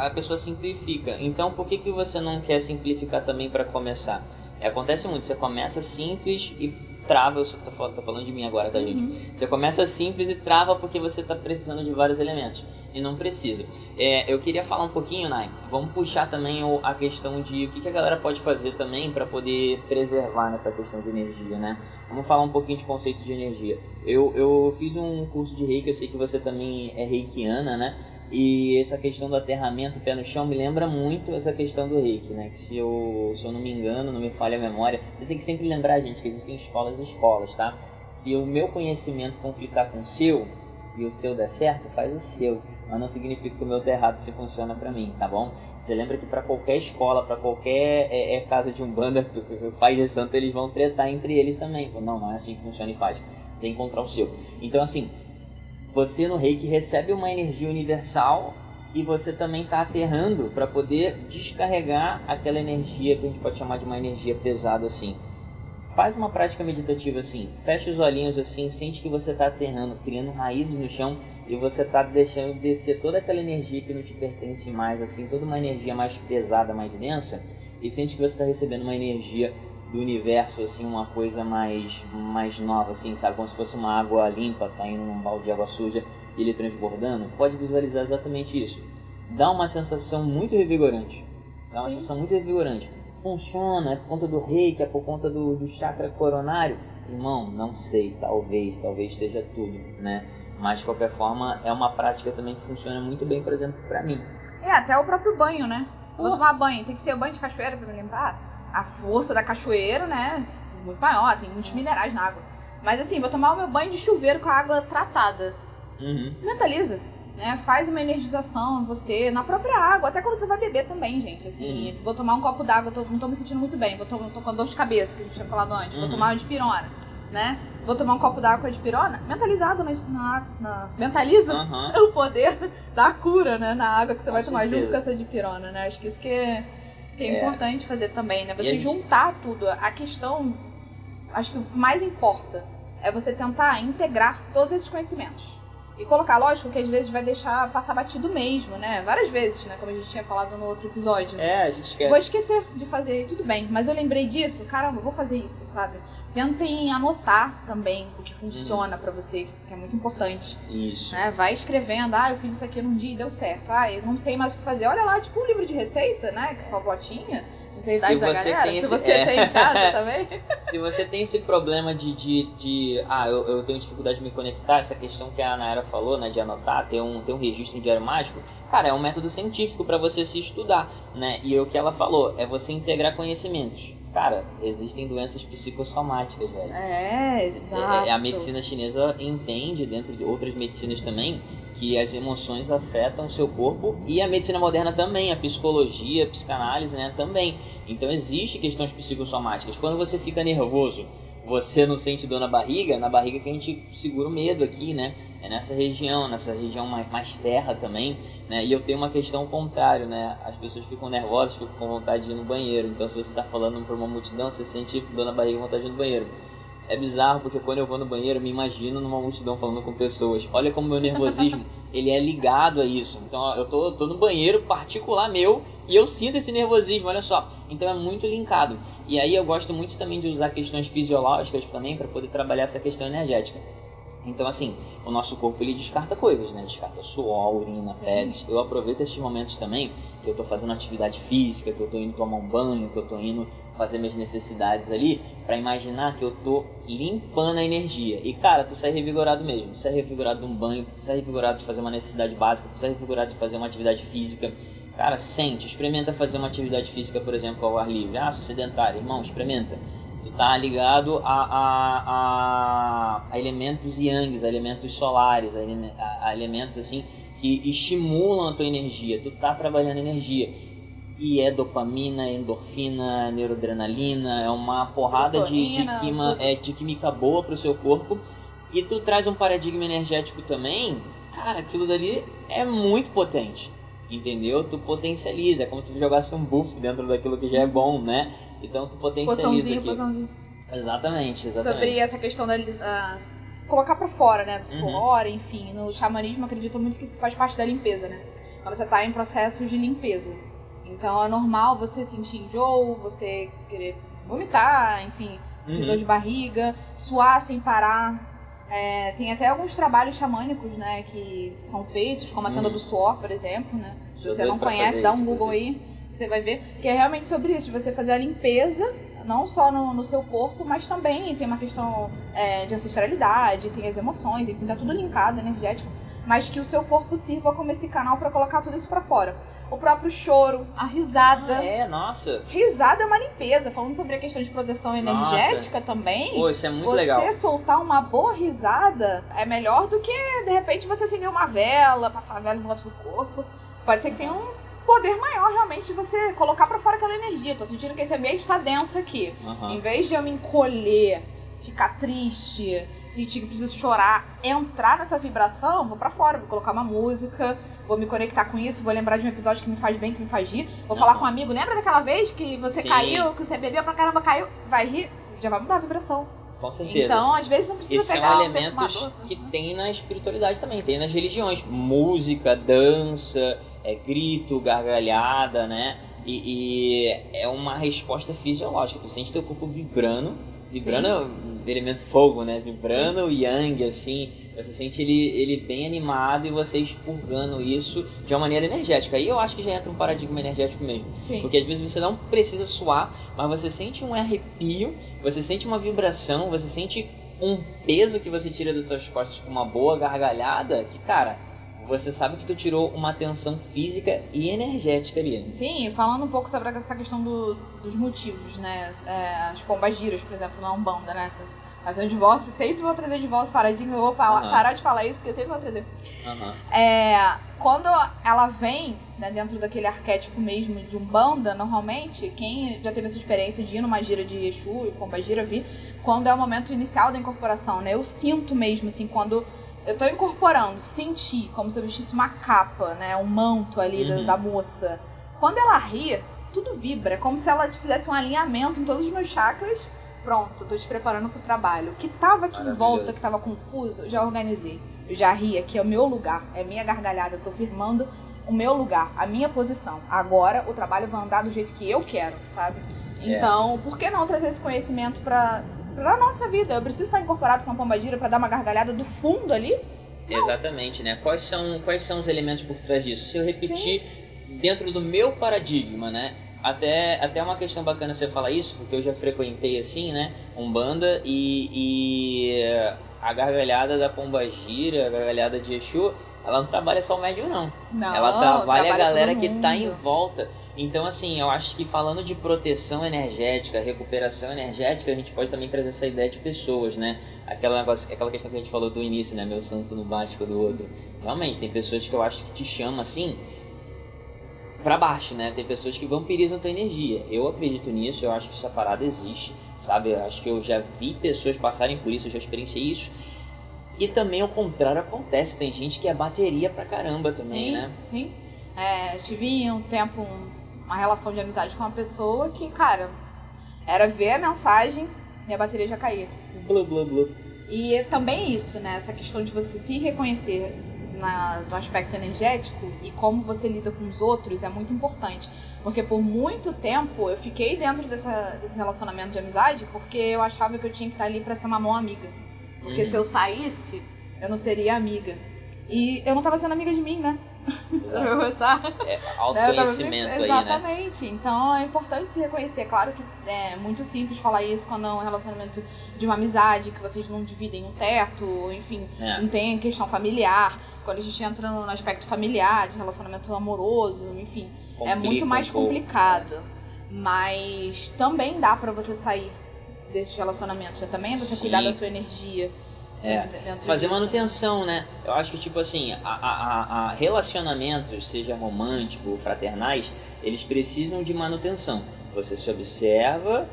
Speaker 3: a pessoa simplifica. Então, por que você não quer simplificar também para começar? Acontece muito, você começa simples e trava, eu tô falando de mim agora, tá, gente? Você começa simples e trava porque você tá precisando de vários elementos e não precisa. Eu queria falar um pouquinho, Nai, vamos puxar também a questão de o que a galera pode fazer também para poder preservar nessa questão de energia, né? Vamos falar um pouquinho de conceito de energia. Eu fiz um curso de Reiki, eu sei que você também é reikiana, né? E essa questão do aterramento, pé no chão, me lembra muito essa questão do Reiki, né? Que se eu não me engano, não me falha a memória, você tem que sempre lembrar, gente, que existem escolas e escolas, tá? Se o meu conhecimento conflitar com o seu, e o seu der certo, faz o seu. Mas não significa que o meu tá errado se funciona pra mim, tá bom? Você lembra que pra qualquer escola, pra qualquer casa de umbanda, o pai de santo, eles vão tretar entre eles também. Não é assim que funciona e faz. Você tem que encontrar o seu. Então, assim... Você no Reiki recebe uma energia universal e você também está aterrando para poder descarregar aquela energia que a gente pode chamar de uma energia pesada assim. faz uma prática meditativa assim, fecha os olhinhos assim, sente que você está aterrando, criando raízes no chão e você está deixando descer toda aquela energia que não te pertence mais, assim, toda uma energia mais pesada, mais densa, e sente que você está recebendo uma energia do universo, assim, uma coisa mais nova, assim, sabe, como se fosse uma água limpa, tá indo num balde de água suja e ele transbordando. Pode visualizar exatamente isso. Dá uma sensação muito revigorante. Funciona, é por conta do reiki, é por conta do chakra coronário? Irmão, não sei, talvez esteja tudo, né? Mas de qualquer forma, é uma prática também que funciona muito bem, por exemplo, pra mim.
Speaker 4: Até o próprio banho, né? Vou tomar banho, tem que ser o banho de cachoeira pra me limpar. A força da cachoeira, né, é muito maior, tem muitos minerais na água. Mas assim, vou tomar o meu banho de chuveiro com a água tratada. Mentaliza. Né, faz uma energização em você, na própria água, até quando você vai beber também, gente, assim, vou tomar um copo d'água, não tô me sentindo muito bem, tô com dor de cabeça, que a gente tinha falado antes, vou tomar uma dipirona, né, vou tomar um copo d'água com a dipirona, mentaliza o poder da cura, né, na água que você vai tomar junto com essa dipirona, né, acho que isso que é importante fazer também, né, você juntar tudo, a questão, acho que o que mais importa é você tentar integrar todos esses conhecimentos. E colocar, lógico, que às vezes vai deixar passar batido mesmo, né? Várias vezes, né? Como a gente tinha falado no outro episódio.
Speaker 3: A gente esquece.
Speaker 4: Vou esquecer de fazer, tudo bem. Mas eu lembrei disso, caramba, vou fazer isso, sabe? Tentem anotar também o que funciona pra você, que é muito importante.
Speaker 3: Isso.
Speaker 4: Né? Vai escrevendo, eu fiz isso aqui num dia e deu certo. Eu não sei mais o que fazer. Olha lá, tipo um livro de receita, né? Que sua avó tinha. Não sei a idade da galera. Se você tem em casa também.
Speaker 3: Se você tem esse problema eu tenho dificuldade de me conectar, essa questão que a Nayara falou, né, de anotar, ter um registro em diário mágico, cara, é um método científico para você se estudar, né? E o que ela falou é você integrar conhecimentos. Cara, existem doenças psicossomáticas, velho.
Speaker 4: Exato.
Speaker 3: A medicina chinesa entende, dentro de outras medicinas também, que as emoções afetam o seu corpo, e a medicina moderna também, a psicologia, a psicanálise, né, também. Então existe questões psicossomáticas. Quando você fica nervoso, você não sente dor na barriga que a gente segura o medo aqui, né? É nessa região mais terra também, né? E eu tenho uma questão contrária, né? As pessoas ficam nervosas, ficam com vontade de ir no banheiro. Então se você está falando para uma multidão, você sente dor na barriga e vontade de ir no banheiro. É bizarro, porque quando eu vou no banheiro, eu me imagino numa multidão falando com pessoas. Olha como o meu nervosismo, ele é ligado a isso. Então, eu tô no banheiro particular meu e eu sinto esse nervosismo, olha só. Então, é muito linkado. E aí, eu gosto muito também de usar questões fisiológicas também para poder trabalhar essa questão energética. Então, assim, o nosso corpo, ele descarta coisas, né? Descarta suor, urina, fezes. Eu aproveito esses momentos também, que eu tô fazendo atividade física, que eu tô indo tomar um banho, que eu tô indo fazer minhas necessidades ali, pra imaginar que eu tô limpando a energia. E cara, tu sai revigorado mesmo. Tu sai revigorado de um banho, tu sai revigorado de fazer uma necessidade básica, tu sai revigorado de fazer uma atividade física. Cara, experimenta fazer uma atividade física, por exemplo, ao ar livre. Sou sedentário, irmão, experimenta. Tu tá ligado a elementos yangs, a elementos solares, a elementos assim que estimulam a tua energia. Tu tá trabalhando energia. E é dopamina, endorfina, neuroadrenalina, é uma porrada de química boa pro seu corpo. E tu traz um paradigma energético também, cara, aquilo dali é muito potente, entendeu? Tu potencializa, é como se tu jogasse um buff dentro daquilo que já é bom, né? Então tu potencializa aquilo. Exatamente.
Speaker 4: Sobre essa questão da colocar pra fora, né, do suor, enfim, no xamanismo acredito muito que isso faz parte da limpeza, né? Quando você tá em processos de limpeza. Então é normal você sentir enjoo, você querer vomitar, enfim, sentir dor de barriga, suar sem parar. Tem até alguns trabalhos xamânicos, né, que são feitos, como a tenda do suor, por exemplo, né? Se você não conhece, dá um Google aí, você vai ver. Que é realmente sobre isso, de você fazer a limpeza, não só no seu corpo, mas também tem uma questão de ancestralidade, tem as emoções, enfim, tá tudo linkado, energético. Mas que o seu corpo sirva como esse canal pra colocar tudo isso pra fora. O próprio choro, a risada.
Speaker 3: Nossa.
Speaker 4: Risada é uma limpeza. Falando sobre a questão de proteção energética também.
Speaker 3: Pô, isso é muito legal.
Speaker 4: Você soltar uma boa risada é melhor do que, de repente, você acender uma vela, passar a vela em volta do corpo. Pode ser que tenha um poder maior, realmente, de você colocar pra fora aquela energia. Tô sentindo que esse ambiente tá denso aqui. Em vez de eu me encolher, ficar triste, sentir que preciso chorar, entrar nessa vibração, vou pra fora, vou colocar uma música, vou me conectar com isso, vou lembrar de um episódio que me faz bem, que me faz rir, vou falar com um amigo, lembra daquela vez que você caiu, que você bebeu pra caramba, caiu, vai rir, já vai mudar a vibração.
Speaker 3: Com certeza.
Speaker 4: Então, às vezes não precisa
Speaker 3: Esses
Speaker 4: pegar
Speaker 3: são elementos que tem na espiritualidade também, tem nas religiões. Música, dança, grito, gargalhada, né? E é uma resposta fisiológica. Tu sente teu corpo vibrando é um elemento fogo, né? Vibrando, yang, assim. Você sente ele bem animado e você expurgando isso de uma maneira energética. Aí eu acho que já entra um paradigma energético mesmo.
Speaker 4: Sim.
Speaker 3: Porque às vezes você não precisa suar, mas você sente um arrepio, você sente uma vibração, você sente um peso que você tira das suas costas com uma boa gargalhada, que, cara, você sabe que tu tirou uma tensão física e energética ali.
Speaker 4: Sim, falando um pouco sobre essa questão dos motivos, né? As pombagiras, por exemplo, na Umbanda, né? Trazendo de volta, sempre vou trazer de volta o paradigma, eu vou parar de falar isso, porque sempre vou trazer. Quando ela vem, né, dentro daquele arquétipo mesmo de Umbanda, normalmente, quem já teve essa experiência de ir numa gira de Exu e pombagira, vi, quando é o momento inicial da incorporação, né? Eu sinto mesmo, assim, quando eu tô incorporando, senti como se eu vestisse uma capa, né? Um manto ali da moça. Quando ela ri, tudo vibra. É como se ela fizesse um alinhamento em todos os meus chakras. Pronto, tô te preparando pro trabalho. O que tava aqui em volta, que tava confuso, eu já organizei. Eu já ri, aqui é o meu lugar, é minha gargalhada. Eu tô firmando o meu lugar, a minha posição. Agora o trabalho vai andar do jeito que eu quero, sabe? Então, por que não trazer esse conhecimento pra nossa vida? Eu preciso estar incorporado com uma pombagira pra dar uma gargalhada do fundo ali? Não.
Speaker 3: Exatamente, né? Quais são os elementos por trás disso? Se eu repetir dentro do meu paradigma, né? Até uma questão bacana você falar isso, porque eu já frequentei assim, né? Umbanda e a gargalhada da pombagira, a gargalhada de Exu, ela não trabalha só o médium, não. Ela trabalha a galera que tá em volta. Então, assim, eu acho que falando de proteção energética, recuperação energética, a gente pode também trazer essa ideia de pessoas, né? Aquela questão que a gente falou do início, né? Meu santo no básico do outro. Realmente, tem pessoas que eu acho que te chamam assim pra baixo, né? Tem pessoas que vampirizam tua energia. Eu acredito nisso, eu acho que essa parada existe, sabe? Eu acho que eu já vi pessoas passarem por isso, eu já experienciei isso. E também ao contrário acontece, tem gente que é bateria pra caramba também, né?
Speaker 4: Sim. Tive um tempo uma relação de amizade com uma pessoa que, cara, era ver a mensagem e a bateria já caía.
Speaker 3: Blu, blu, blu.
Speaker 4: E também isso, né? Essa questão de você se reconhecer no aspecto energético e como você lida com os outros é muito importante. Porque por muito tempo eu fiquei dentro desse relacionamento de amizade porque eu achava que eu tinha que estar ali pra ser uma mão amiga. Porque se eu saísse, eu não seria amiga. E eu não tava sendo amiga de mim, né?
Speaker 3: Autoconhecimento aí, né?
Speaker 4: Exatamente. Então é importante se reconhecer. Claro que é muito simples falar isso quando é um relacionamento de uma amizade, que vocês não dividem um teto, enfim, não tem questão familiar. Quando a gente entra no aspecto familiar, de relacionamento amoroso, enfim, é muito mais complicado. Mas também dá pra você sair desses relacionamentos. Também é você cuidar da sua energia.
Speaker 3: Fazer manutenção, né? Eu acho que, tipo assim, a relacionamentos, seja romântico ou fraternais, eles precisam de manutenção. Você se observa,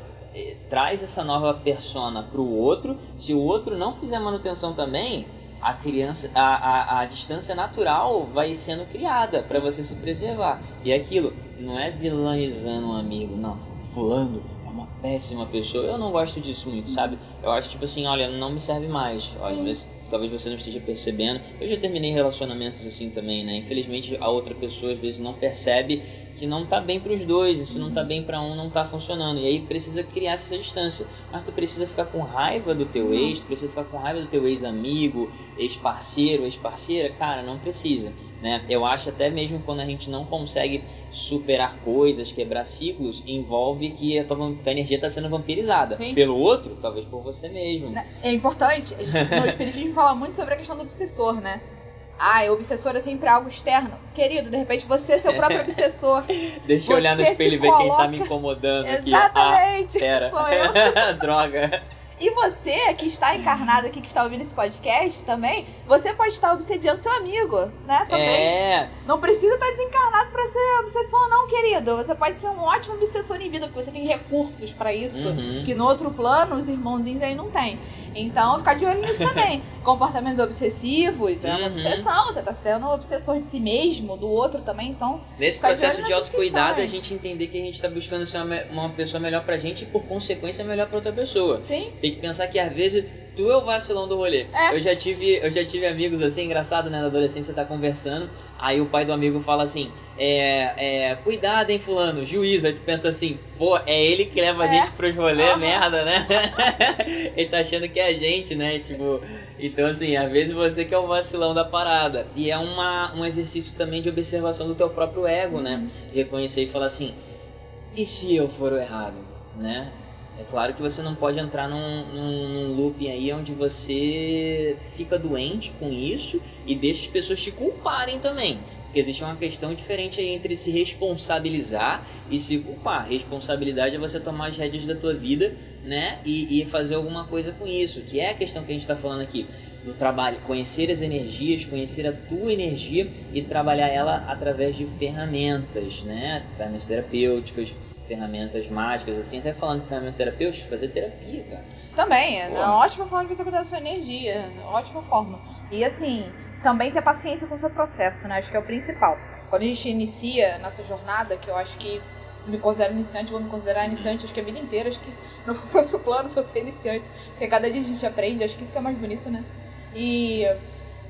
Speaker 3: traz essa nova persona pro outro. Se o outro não fizer manutenção também, a criança, a distância natural vai sendo criada para você se preservar. E aquilo não é vilanizando um amigo, não. Fulano uma péssima pessoa, eu não gosto disso muito, sabe? Eu acho tipo assim, olha, não me serve mais, olha, mas talvez você não esteja percebendo. Eu já terminei relacionamentos assim também, né? Infelizmente a outra pessoa às vezes não percebe que não tá bem pros dois, e se não tá bem pra um, não tá funcionando, e aí precisa criar essa distância. Mas tu precisa ficar com raiva do teu ex, tu precisa ficar com raiva do teu ex-amigo, ex-parceiro, ex-parceira, cara, não precisa, né? Eu acho até mesmo quando a gente não consegue superar coisas, quebrar ciclos, envolve que a tua energia tá sendo vampirizada. Sim. Pelo outro, talvez por você mesmo.
Speaker 4: É importante, no espiritismo fala muito sobre a questão do obsessor, né? O obsessor é sempre algo externo. Querido, de repente você é seu próprio obsessor.
Speaker 3: Deixa eu olhar no espelho e ver quem tá me incomodando aqui.
Speaker 4: Exatamente,
Speaker 3: pera.
Speaker 4: sou eu.
Speaker 3: Droga.
Speaker 4: E você que está encarnado aqui, que está ouvindo esse podcast também, você pode estar obsediando seu amigo, né? Também. Não precisa estar desencarnado para ser obsessor, não, querido. Você pode ser um ótimo obsessor em vida, porque você tem recursos para isso, que no outro plano os irmãozinhos aí não tem. Então, ficar de olho nisso também. Comportamentos obsessivos é uma obsessão. Você está sendo um obsessor de si mesmo, do outro também, então...
Speaker 3: Nesse processo de autocuidado, a gente entender que a gente está buscando ser uma pessoa melhor pra gente e, por consequência, melhor pra outra pessoa.
Speaker 4: Sim.
Speaker 3: Tem que pensar que, às vezes, tu é o vacilão do rolê. Eu já tive amigos assim, engraçado, né? Na adolescência, você tá conversando, aí o pai do amigo fala assim, cuidado, hein, fulano, juízo. Aí tu pensa assim, pô, é ele que leva a gente pros rolês, merda, né? Ele tá achando que é a gente, né? Tipo, então assim, às vezes você que é o vacilão da parada. E é um exercício também de observação do teu próprio ego, né? Reconhecer e falar assim, e se eu for o errado, né? É claro que você não pode entrar num looping aí onde você fica doente com isso e deixa as pessoas te culparem também. Porque existe uma questão diferente aí entre se responsabilizar e se culpar. Responsabilidade é você tomar as rédeas da tua vida, né? E fazer alguma coisa com isso. Que é a questão que a gente está falando aqui do trabalho. Conhecer as energias, conhecer a tua energia e trabalhar ela através de ferramentas, né? Ferramentas terapêuticas, ferramentas mágicas, assim, até falando de ferramentas terapêuticas, fazer terapia, cara.
Speaker 4: Também, é uma ótima forma de você cuidar da sua energia, ótima forma. E assim, também ter paciência com o seu processo, né? Acho que é o principal. Quando a gente inicia nessa jornada, que eu acho que me considero iniciante, vou me considerar iniciante, acho que a vida inteira, acho que não fosse o plano, fosse ser iniciante, porque cada dia a gente aprende, acho que isso que é mais bonito, né? E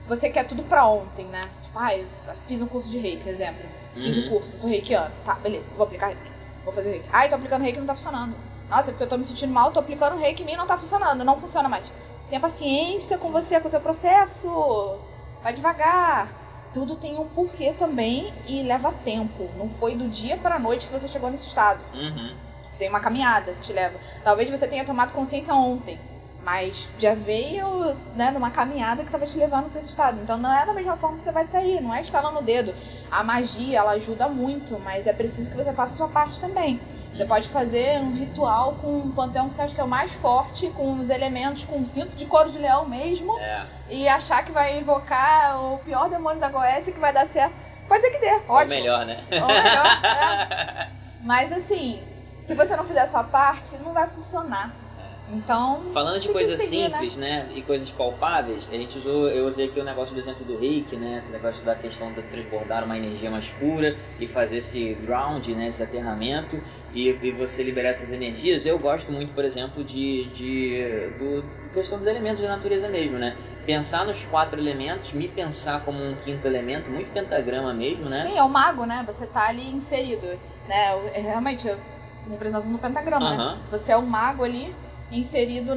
Speaker 4: você quer tudo pra ontem, né? Tipo, eu fiz um curso de reiki, exemplo. Fiz o curso, sou reikiano. Tá, beleza, vou aplicar reiki. Vou fazer reiki. Tô aplicando reiki e não tá funcionando. Nossa, é porque eu tô me sentindo mal, tô aplicando reiki em mim e não tá funcionando. Não funciona mais. Tenha paciência com você, com o seu processo. Vai devagar. Tudo tem um porquê também e leva tempo. Não foi do dia pra noite que você chegou nesse estado. Tem uma caminhada que te leva. Talvez você tenha tomado consciência ontem, mas já veio, né, numa caminhada que estava te levando para esse estado. Então não é da mesma forma que você vai sair, não é estalando o dedo. A magia, ela ajuda muito, mas é preciso que você faça a sua parte também. Você pode fazer um ritual com um panteão que você acha que é o mais forte, com os elementos, com um cinto de couro de leão mesmo, e achar que vai invocar o pior demônio da Goécia que vai dar certo. Pode ser que dê, ótimo.
Speaker 3: Ou melhor, né?
Speaker 4: Ou melhor, Mas assim, se você não fizer a sua parte, não vai funcionar. Então,
Speaker 3: falando de coisas simples, né, e coisas palpáveis, eu usei aqui o negócio do exemplo do reiki, né, esse negócio da questão de transbordar uma energia mais pura e fazer esse ground, né, esse aterramento e você liberar essas energias. Eu gosto muito, por exemplo, do questão dos elementos da natureza mesmo, né, pensar nos 4 elementos, me pensar como um 5º elemento, muito pentagrama mesmo, né.
Speaker 4: Sim, é o mago, né, você tá ali inserido, né, realmente, a representação do pentagrama, né, você é o mago ali, inserido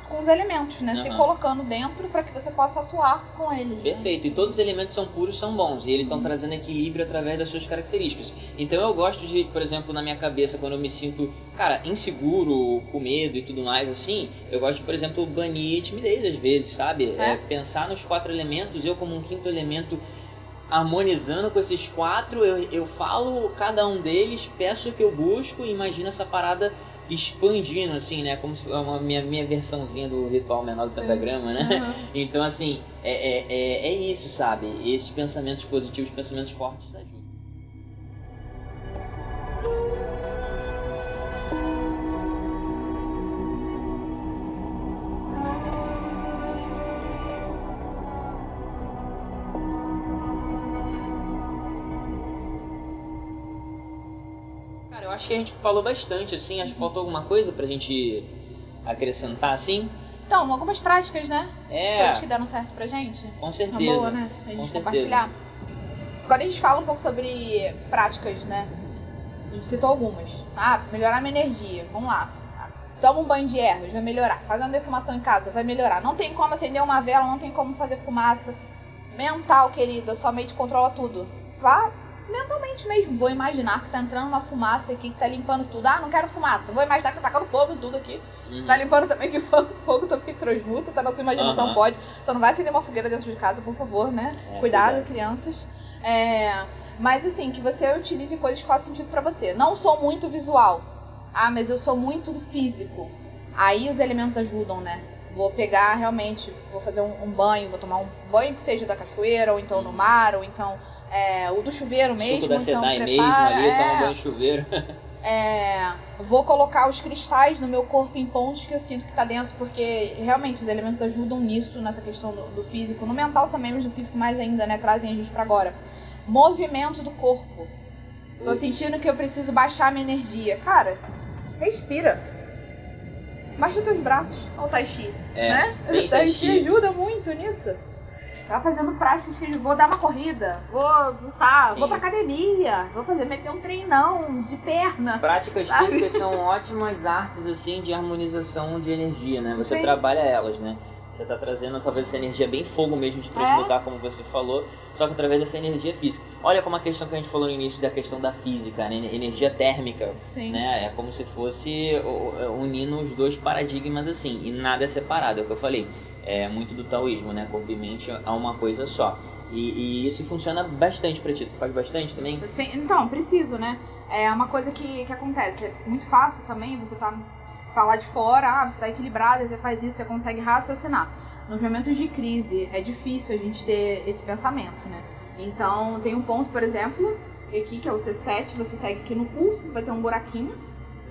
Speaker 4: com os elementos, né? Se colocando dentro para que você possa atuar com eles.
Speaker 3: Perfeito.
Speaker 4: Né?
Speaker 3: E todos os elementos são puros, são bons. E eles estão trazendo equilíbrio através das suas características. Então eu gosto de, por exemplo, na minha cabeça, quando eu me sinto, inseguro, com medo e tudo mais, assim, eu gosto de, por exemplo, banir timidez às vezes, sabe? Pensar nos 4 elementos, eu como um 5º elemento, harmonizando com esses 4, eu falo cada um deles, peço o que eu busco e imagino essa parada expandindo, assim, né? Como se uma minha versãozinha do ritual menor do pentagrama, né? Então, assim, é isso, sabe? Esses pensamentos positivos, pensamentos fortes ajudam. Eu acho que a gente falou bastante, assim, acho que faltou alguma coisa pra gente acrescentar, assim?
Speaker 4: Então, algumas práticas, né? Coisas que deram certo pra gente.
Speaker 3: Com certeza.
Speaker 4: Uma boa, né? A gente compartilhar. Agora a gente fala um pouco sobre práticas, né? A gente citou algumas. Melhorar minha energia. Vamos lá. Toma um banho de ervas, vai melhorar. Faz uma defumação em casa, vai melhorar. Não tem como acender uma vela, não tem como fazer fumaça. Mental, querida, sua mente controla tudo. Vá mentalmente mesmo, vou imaginar que tá entrando uma fumaça aqui que tá limpando tudo. Não quero fumaça, vou imaginar que tá tacando fogo em tudo aqui. Tá limpando também, que fogo também transmuta, tá na sua imaginação, pode. Só não vai acender uma fogueira dentro de casa, por favor, né? Cuidado, crianças. Mas assim, que você utilize coisas que façam sentido pra você. Não sou muito visual. Mas eu sou muito do físico. Aí os elementos ajudam, né? Vou pegar realmente, vou fazer um banho, vou tomar um banho que seja da cachoeira, ou então no mar, ou então o do chuveiro mesmo.
Speaker 3: Suco da
Speaker 4: então
Speaker 3: Sedai mesmo ali, toma banho de chuveiro.
Speaker 4: Vou colocar os cristais no meu corpo em pontos que eu sinto que tá denso, porque realmente os elementos ajudam nisso, nessa questão do físico, no mental também, mas no físico mais ainda, né? Trazem a gente pra agora. Movimento do corpo. Tô sentindo que eu preciso baixar minha energia. Cara, respira. Baixa teus braços ao Tai Chi, né? O Tai Chi ajuda muito nisso. Tá fazendo práticas que vou dar uma corrida, vou lutar, vou pra academia, vou meter um treinão de perna.
Speaker 3: Práticas físicas são ótimas artes, assim, de harmonização de energia, né? Você trabalha elas, né? Você tá trazendo talvez essa energia bem fogo mesmo de transmutar, como você falou, só que através dessa energia física. Olha como a questão que a gente falou no início da questão da física, né? Energia térmica, né? É como se fosse unindo os dois paradigmas assim, e nada é separado, é o que eu falei. É muito do taoísmo, né? Corpo e mente é uma coisa só. E isso funciona bastante pra ti. Tu faz bastante também?
Speaker 4: Então, preciso, né? É uma coisa que acontece. É muito fácil também, você tá... falar de fora, você tá equilibrado, você faz isso, você consegue raciocinar. Nos momentos de crise, é difícil a gente ter esse pensamento, né? Então, tem um ponto, por exemplo, aqui, que é o C7, você segue aqui no pulso, vai ter um buraquinho,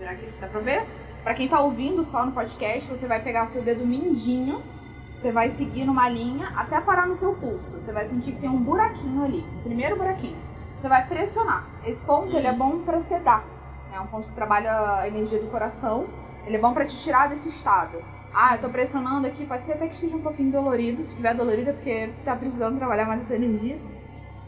Speaker 4: aqui, dá pra ver? Pra quem tá ouvindo só no podcast, você vai pegar seu dedo mindinho, você vai seguir numa linha até parar no seu pulso. Você vai sentir que tem um buraquinho ali, o primeiro buraquinho. Você vai pressionar. Esse ponto, ele é bom pra sedar. É um ponto que trabalha a energia do coração. Ele é bom pra te tirar desse estado. Eu tô pressionando aqui, pode ser até que esteja um pouquinho dolorido. Se estiver dolorido é porque tá precisando trabalhar mais essa energia.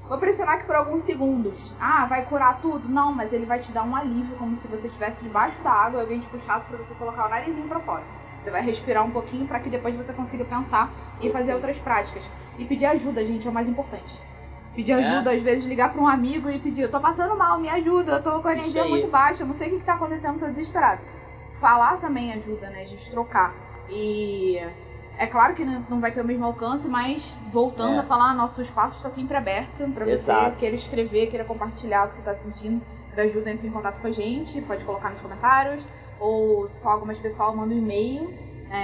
Speaker 4: Vou pressionar aqui por alguns segundos. Vai curar tudo? Não, mas ele vai te dar um alívio, como se você estivesse debaixo da água e alguém te puxasse pra você colocar o narizinho pra fora. Você vai respirar um pouquinho pra que depois você consiga pensar e fazer outras práticas. E pedir ajuda, gente, é o mais importante. Pedir ajuda, às vezes ligar pra um amigo e pedir: eu tô passando mal, me ajuda, eu tô com a energia muito baixa, eu não sei o que tá acontecendo, tô desesperado. Falar também ajuda, né? A gente trocar. E é claro que não vai ter o mesmo alcance, mas voltando a falar, nosso espaço está sempre aberto para você queira escrever, queira compartilhar o que você está sentindo. Para ajuda, entre em contato com a gente, pode colocar nos comentários. Ou se for algo mais pessoal, manda um e-mail.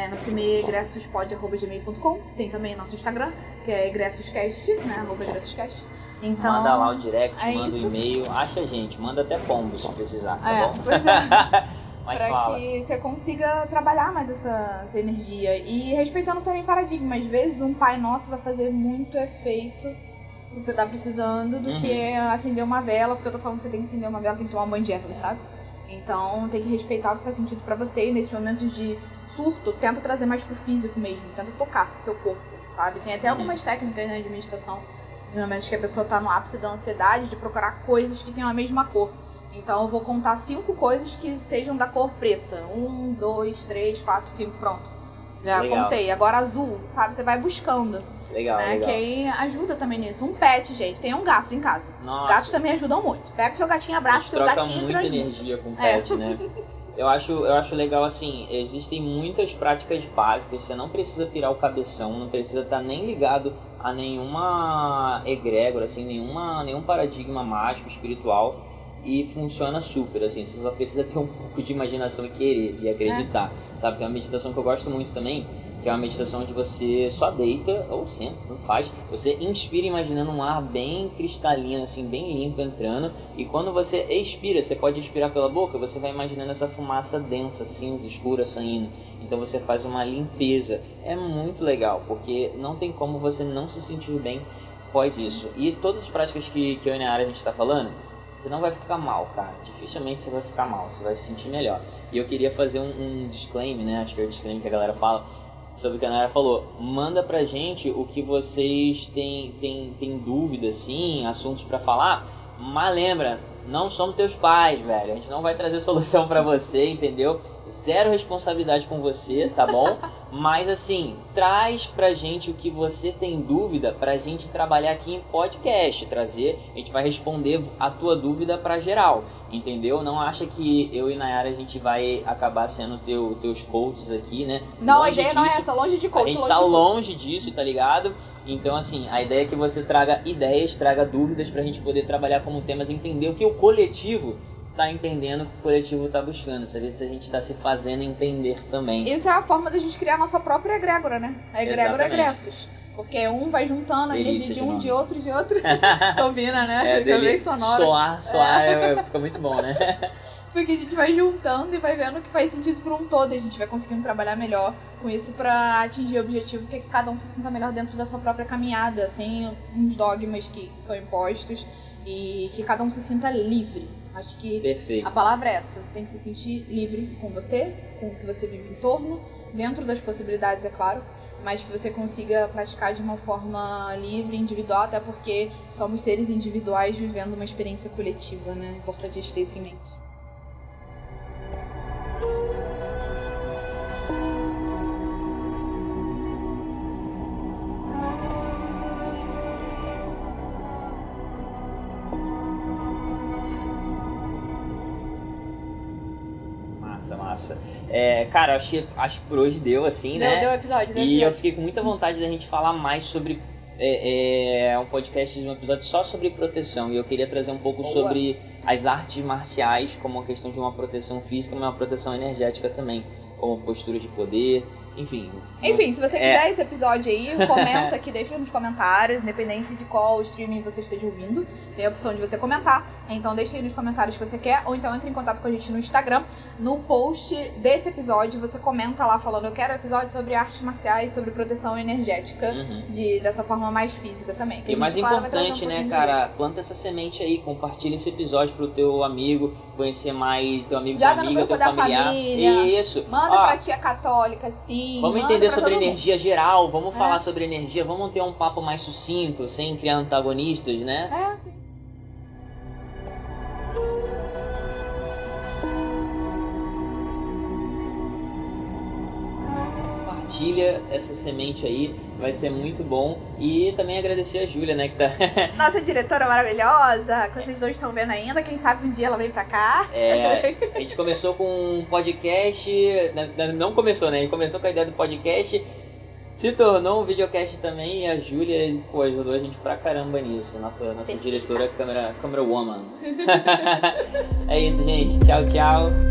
Speaker 4: Nosso e-mail é egressospod@gmail.com. Tem também nosso Instagram, que é egressuscast, né? @egressuscast. Então,
Speaker 3: manda lá o direct, manda o e-mail. Acha a gente, manda até pombo se precisar, tá bom?
Speaker 4: Pois é.
Speaker 3: Mas
Speaker 4: para que você consiga trabalhar mais essa energia. E respeitando também paradigma. Às vezes um Pai Nosso vai fazer muito efeito que você tá precisando do que acender uma vela. Porque eu tô falando que você tem que acender uma vela, tem que tomar um banho de erva, sabe? Então tem que respeitar o que faz sentido pra você. E nesses momentos de surto, tenta trazer mais pro físico mesmo. Tenta tocar seu corpo, sabe? Tem até algumas técnicas, né, de meditação, em momentos que a pessoa tá no ápice da ansiedade, de procurar coisas que tenham a mesma cor. Então eu vou contar 5 coisas que sejam da cor preta. 1, 2, 3, 4, 5, pronto. Já contei. Agora azul, sabe? Você vai buscando.
Speaker 3: Legal,
Speaker 4: né?
Speaker 3: legal.
Speaker 4: Que aí ajuda também nisso. Um pet, gente. Tenham gatos em casa.
Speaker 3: Nossa.
Speaker 4: Gatos também ajudam muito. Pega o seu gatinho, abraça,
Speaker 3: troca
Speaker 4: gatinho
Speaker 3: muita energia com o pet, né? Eu acho legal assim, existem muitas práticas básicas, você não precisa pirar o cabeção, não precisa estar nem ligado a nenhuma egrégora, assim, nenhum paradigma mágico, espiritual. E funciona super, assim, você só precisa ter um pouco de imaginação e querer, e acreditar, sabe? Tem uma meditação que eu gosto muito também, que é uma meditação onde você só deita, ou senta, tanto faz, você inspira imaginando um ar bem cristalino, assim, bem limpo entrando, e quando você expira, você pode expirar pela boca, você vai imaginando essa fumaça densa, cinza, escura, saindo, então você faz uma limpeza, é muito legal, porque não tem como você não se sentir bem após isso. E todas as práticas que eu e a Nayara a gente está falando, você não vai ficar mal, cara. Dificilmente você vai ficar mal, você vai se sentir melhor. E eu queria fazer um disclaimer, né? Acho que é o disclaimer que a galera fala sobre o que a Nayara falou. Manda pra gente o que vocês têm dúvida, assim, assuntos pra falar. Mas lembra, não somos teus pais, velho. A gente não vai trazer solução pra você, entendeu? Zero responsabilidade com você, tá bom? Mas assim, traz pra gente o que você tem dúvida pra gente trabalhar aqui em podcast, trazer, a gente vai responder a tua dúvida pra geral, entendeu? Não acha que eu e Nayara a gente vai acabar sendo teus coaches aqui, né?
Speaker 4: Não,
Speaker 3: longe
Speaker 4: a ideia
Speaker 3: disso,
Speaker 4: não é essa, longe de coach.
Speaker 3: A gente tá longe disso, tá ligado? Então assim, a ideia é que você traga ideias, traga dúvidas pra gente poder trabalhar como temas, entender o que o coletivo tá entendendo o que o coletivo tá buscando, saber se a gente tá se fazendo entender também.
Speaker 4: Isso é a forma da gente criar a nossa própria egrégora, né? A egrégora egressos. Porque um vai juntando a energia de um, de outro. Combina, né? Fica bem sonoro.
Speaker 3: Soar fica muito bom, né?
Speaker 4: Porque a gente vai juntando e vai vendo o que faz sentido para um todo. E a gente vai conseguindo trabalhar melhor com isso para atingir o objetivo, que é que cada um se sinta melhor dentro da sua própria caminhada, sem uns dogmas que são impostos, e que cada um se sinta livre. Acho que
Speaker 3: Perfeito.
Speaker 4: A palavra é essa. Você tem que se sentir livre com você, com o que você vive em torno, dentro das possibilidades, é claro, mas que você consiga praticar de uma forma livre, individual, até porque somos seres individuais vivendo uma experiência coletiva, né? É importante a gente ter isso em mente.
Speaker 3: Massa. Cara, acho que por hoje deu, assim, né?
Speaker 4: Deu episódio.
Speaker 3: Eu fiquei com muita vontade da gente falar mais sobre um podcast, um episódio só sobre proteção. E eu queria trazer um pouco sobre as artes marciais como uma questão de uma proteção física, mas uma proteção energética também, como posturas de poder, enfim.
Speaker 4: Se você quiser esse episódio aí, comenta aqui, deixa nos comentários, independente de qual streaming você esteja ouvindo, tem a opção de você comentar, então deixa aí nos comentários que você quer, ou então entre em contato com a gente no Instagram. No post desse episódio, você comenta lá falando: eu quero episódio sobre artes marciais, sobre proteção energética, dessa forma mais física também.
Speaker 3: E mais importante, né, cara, planta essa semente aí, compartilha esse episódio pro teu amigo, conhecer mais teu amigo, tua amiga, teu familiar.
Speaker 4: Família.
Speaker 3: Isso.
Speaker 4: Manda pra tia católica, sim.
Speaker 3: Vamos entender sobre energia geral, vamos falar sobre energia, vamos ter um papo mais sucinto, sem criar antagonistas, né?
Speaker 4: Sim.
Speaker 3: Compartilha essa semente aí, vai ser muito bom. E também agradecer a Júlia, né, que tá...
Speaker 4: Nossa diretora maravilhosa, que vocês não estão vendo ainda, quem sabe um dia ela vem pra cá.
Speaker 3: A gente começou com um podcast, não começou, né, a gente começou com a ideia do podcast, se tornou um videocast também, e a Júlia, ajudou a gente pra caramba nisso, nossa diretora câmera woman. É isso, gente, tchau.